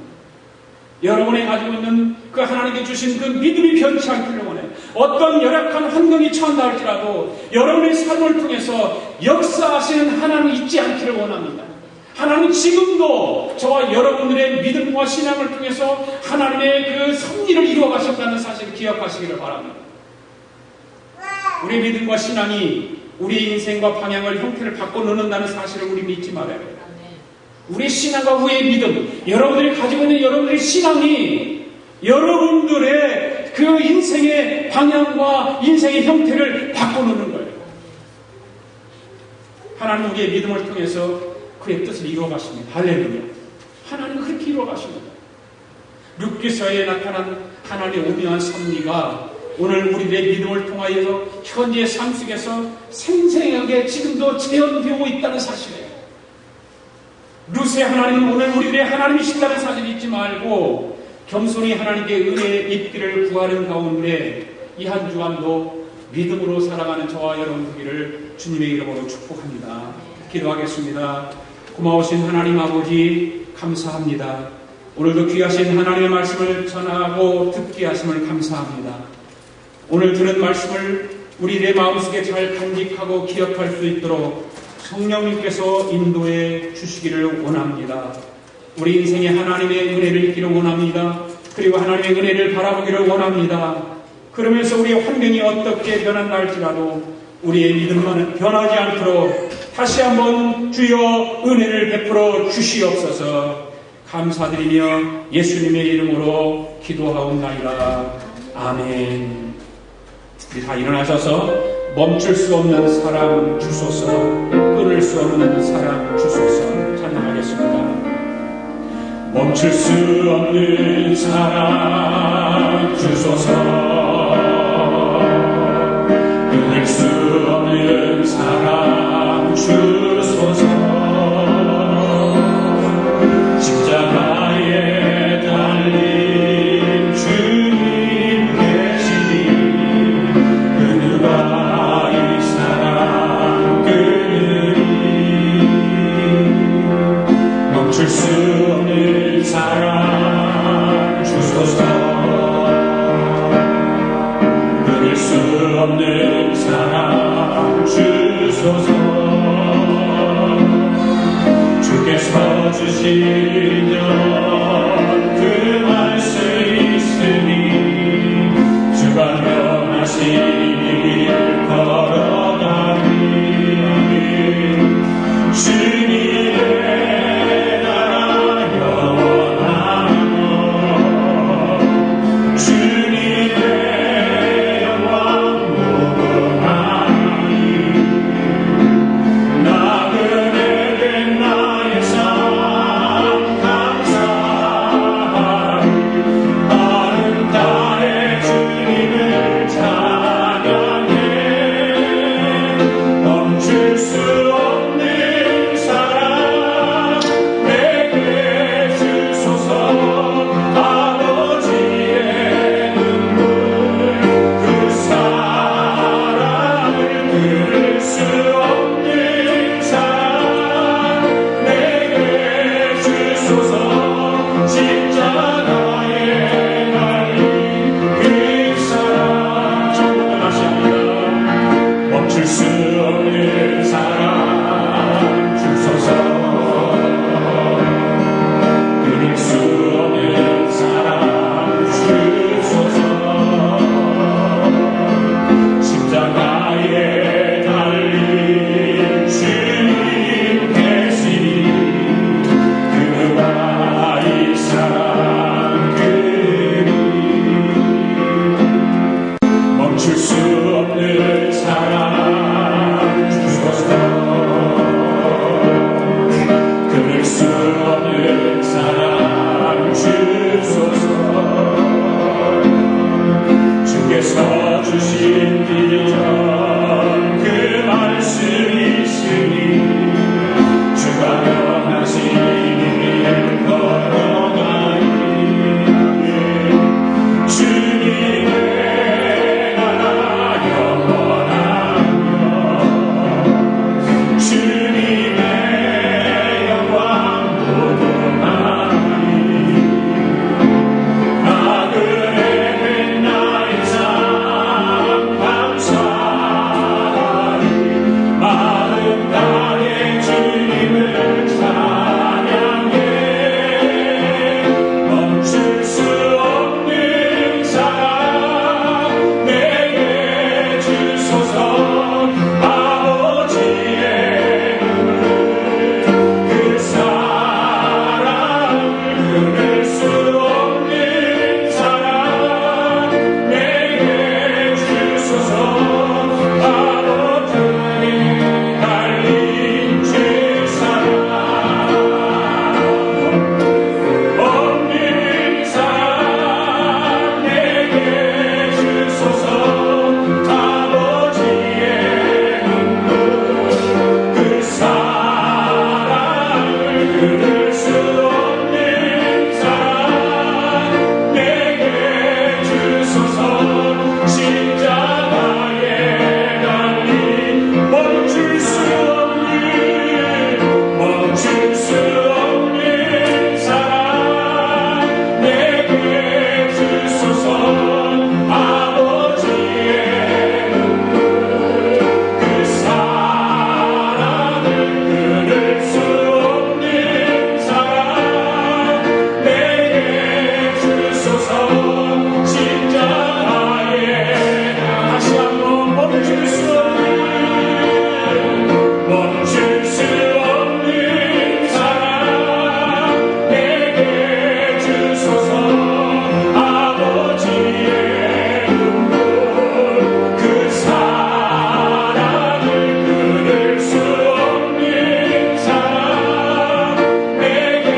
여러분이 가지고 있는 그 하나님께 주신 그 믿음이 변치 않기를 원해요. 어떤 열악한 환경이 처한다 할지라도 여러분의 삶을 통해서 역사하시는 하나님이 있지 않기를 원합니다. 하나님 지금도 저와 여러분들의 믿음과 신앙을 통해서 하나님의 그 섭리를 이루어 가셨다는 사실을 기억하시기를 바랍니다. 우리의 믿음과 신앙이 우리의 인생과 방향을 형태를 바꿔놓는다는 사실을 우리 믿지 말아야 해요. 우리의 신앙과 우리의 믿음, 여러분들이 가지고 있는 여러분들의 신앙이 여러분들의 그 인생의 방향과 인생의 형태를 바꿔놓는 거예요. 하나님 우리의 믿음을 통해서 그의 뜻을 이루어 가십니다. 할렐루야. 하나님은 그렇게 이루어 가십니다. 룻기서에 나타난 하나님의 오묘한 섭리가 오늘 우리들의 믿음을 통하여서 현재의 삶 속에서 생생하게 지금도 재현되고 있다는 사실이에요. 룻의 하나님은 오늘 우리들의 하나님이신다는 사실을 잊지 말고 겸손히 하나님께 은혜의 입기를 구하는 가운데 이 한 주간도 믿음으로 살아가는 저와 여러분 되기를 주님의 이름으로 축복합니다. 기도하겠습니다. 고마우신 하나님 아버지 감사합니다. 오늘도 귀하신 하나님의 말씀을 전하고 듣게 하심을 감사합니다. 오늘 들은 말씀을 우리의 마음속에 잘 간직하고 기억할 수 있도록 성령님께서 인도해 주시기를 원합니다. 우리 인생에 하나님의 은혜를 잊기를 원합니다. 그리고 하나님의 은혜를 바라보기를 원합니다. 그러면서 우리의 환경이 어떻게 변한다 할지라도 우리의 믿음만은 변하지 않도록 다시 한번 주여 은혜를 베풀어 주시옵소서. 감사드리며 예수님의 이름으로 기도하옵나이다. 아멘. 우리 다 일어나셔서 멈출 수 없는 사랑 주소서, 끊을 수 없는 사랑 주소서 찬양하겠습니다. 멈출 수 없는 사랑 주소서, 끊을 수 없는 사랑 주소서. 십자가에 달린 주님 계시니 그 누가 이 사랑 끊으리. 멈출 수 없는 사랑 주소서, 끊을 수 없는 사랑 주소서. 주께서 주신 그 말씀 있으니 주가 명하신 길 걸어가니 주님의 나라 영원하며 주님의 영광 무궁하니 나그네 된 나의 삶 감사하리. 마른 땅에 주님을 찬양하리. 주께서 주신 비전 그 말씀이 있으니 주가 명하신 길 걸어가니 주님의 나라 영원하며 주님의 영광 무궁하니 나그네 된 나의 삶 감사하리 마음 다해 주님을 찬양해 멈출 수 없는 사랑 내게 주소서 아버지의 그 사랑을 끊을 수 없는 사랑 내게 주소서 아버지의 달린 죄사랑 없는 사랑 내게 주소서 아버지의 그 사랑을 끊을 수 없는 사랑 내게 주소서 십자가에 달린 멈출 수 없는 사랑 내게 주소서 아버지의 그 사랑을 끊을 수 없는 사랑 내게 주소서 십자가에 다시 한번 멈출 수 없는 사랑 내게 주소서 아버지의 그 사랑을 끊을 수 없는 사랑 내게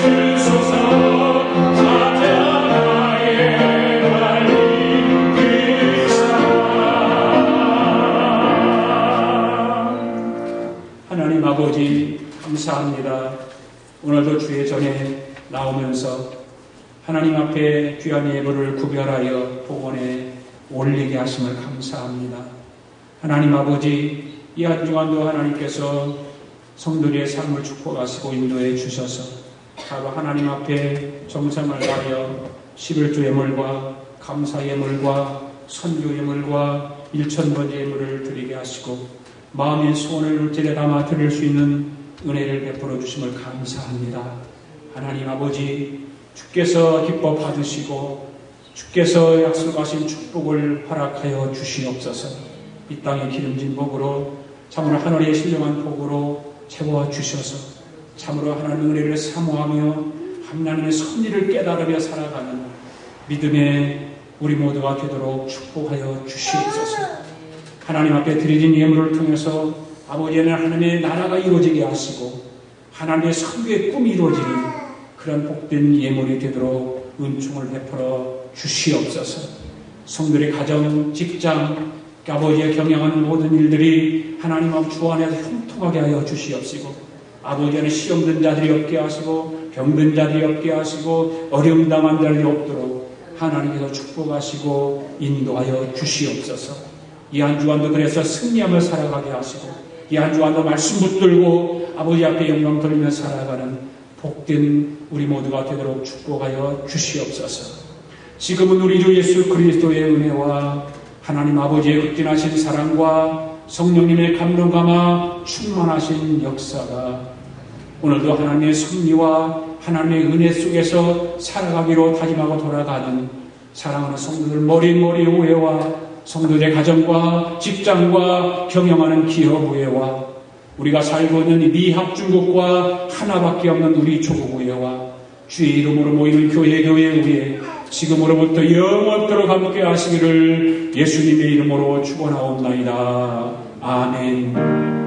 주소서 십자가에 달린 그 사랑. 하나님 아버지 감사합니다. 오늘도 주의 전에 나오면서 하나님 앞에 귀한 예물을 구별하여 복원에 올리게 하심을 감사합니다. 하나님 아버지 이 한 주간도 하나님께서 성도들의 삶을 축복하시고 인도해 주셔서 바로 하나님 앞에 정성을 다하여 11조 예물과 감사 예물과 선교 예물과 일천번제 예물을 드리게 하시고 마음의 소원을 물질에 담아 드릴 수 있는 은혜를 베풀어 주심을 감사합니다. 하나님 아버지 주께서 기뻐 받으시고 주께서 약속하신 축복을 허락하여 주시옵소서. 이 땅의 기름진 복으로 참으로 하늘의 신령한 복으로 채워주셔서 참으로 하나님의 은혜를 사모하며 하나님의 섭리를 깨달으며 살아가는 믿음의 우리 모두가 되도록 축복하여 주시옵소서. 하나님 앞에 드려진 예물을 통해서 아버지는 하나님의 나라가 이루어지게 하시고 하나님의 선교의 꿈이 이루어지는 그런 복된 예물이 되도록 은총을 베풀어 주시옵소서. 성도의 가정, 직장, 아버지의 경영하는 모든 일들이 하나님 앞 주 안에서 형통하게 하여 주시옵시고 아버지는 시험든 자들이 없게 하시고 병든 자들이 없게 하시고 어려움 당한 자들이 없도록 하나님께서 축복하시고 인도하여 주시옵소서. 이 한 주간도 그래서 승리하며 살아가게 하시고 이 한 주간도 말씀 붙들고 아버지 앞에 영광 돌리며 살아가는 복된 우리 모두가 되도록 축복하여 주시옵소서. 지금은 우리 주 예수 그리스도의 은혜와 하나님 아버지의 극진하신 사랑과 성령님의 감동감화 충만하신 역사가 오늘도 하나님의 섭리와 하나님의 은혜 속에서 살아가기로 다짐하고 돌아가는 사랑하는 성도들 머리머리 우애와 성도들의 가정과 직장과 경영하는 기업 우애와 우리가 살고 있는 이 미합 중국과 하나밖에 없는 우리 조국 우애와 주의 이름으로 모이는 교회 우애 지금으로부터 영원토록 함께 하시기를 예수님의 이름으로 축원하옵나이다. 아멘.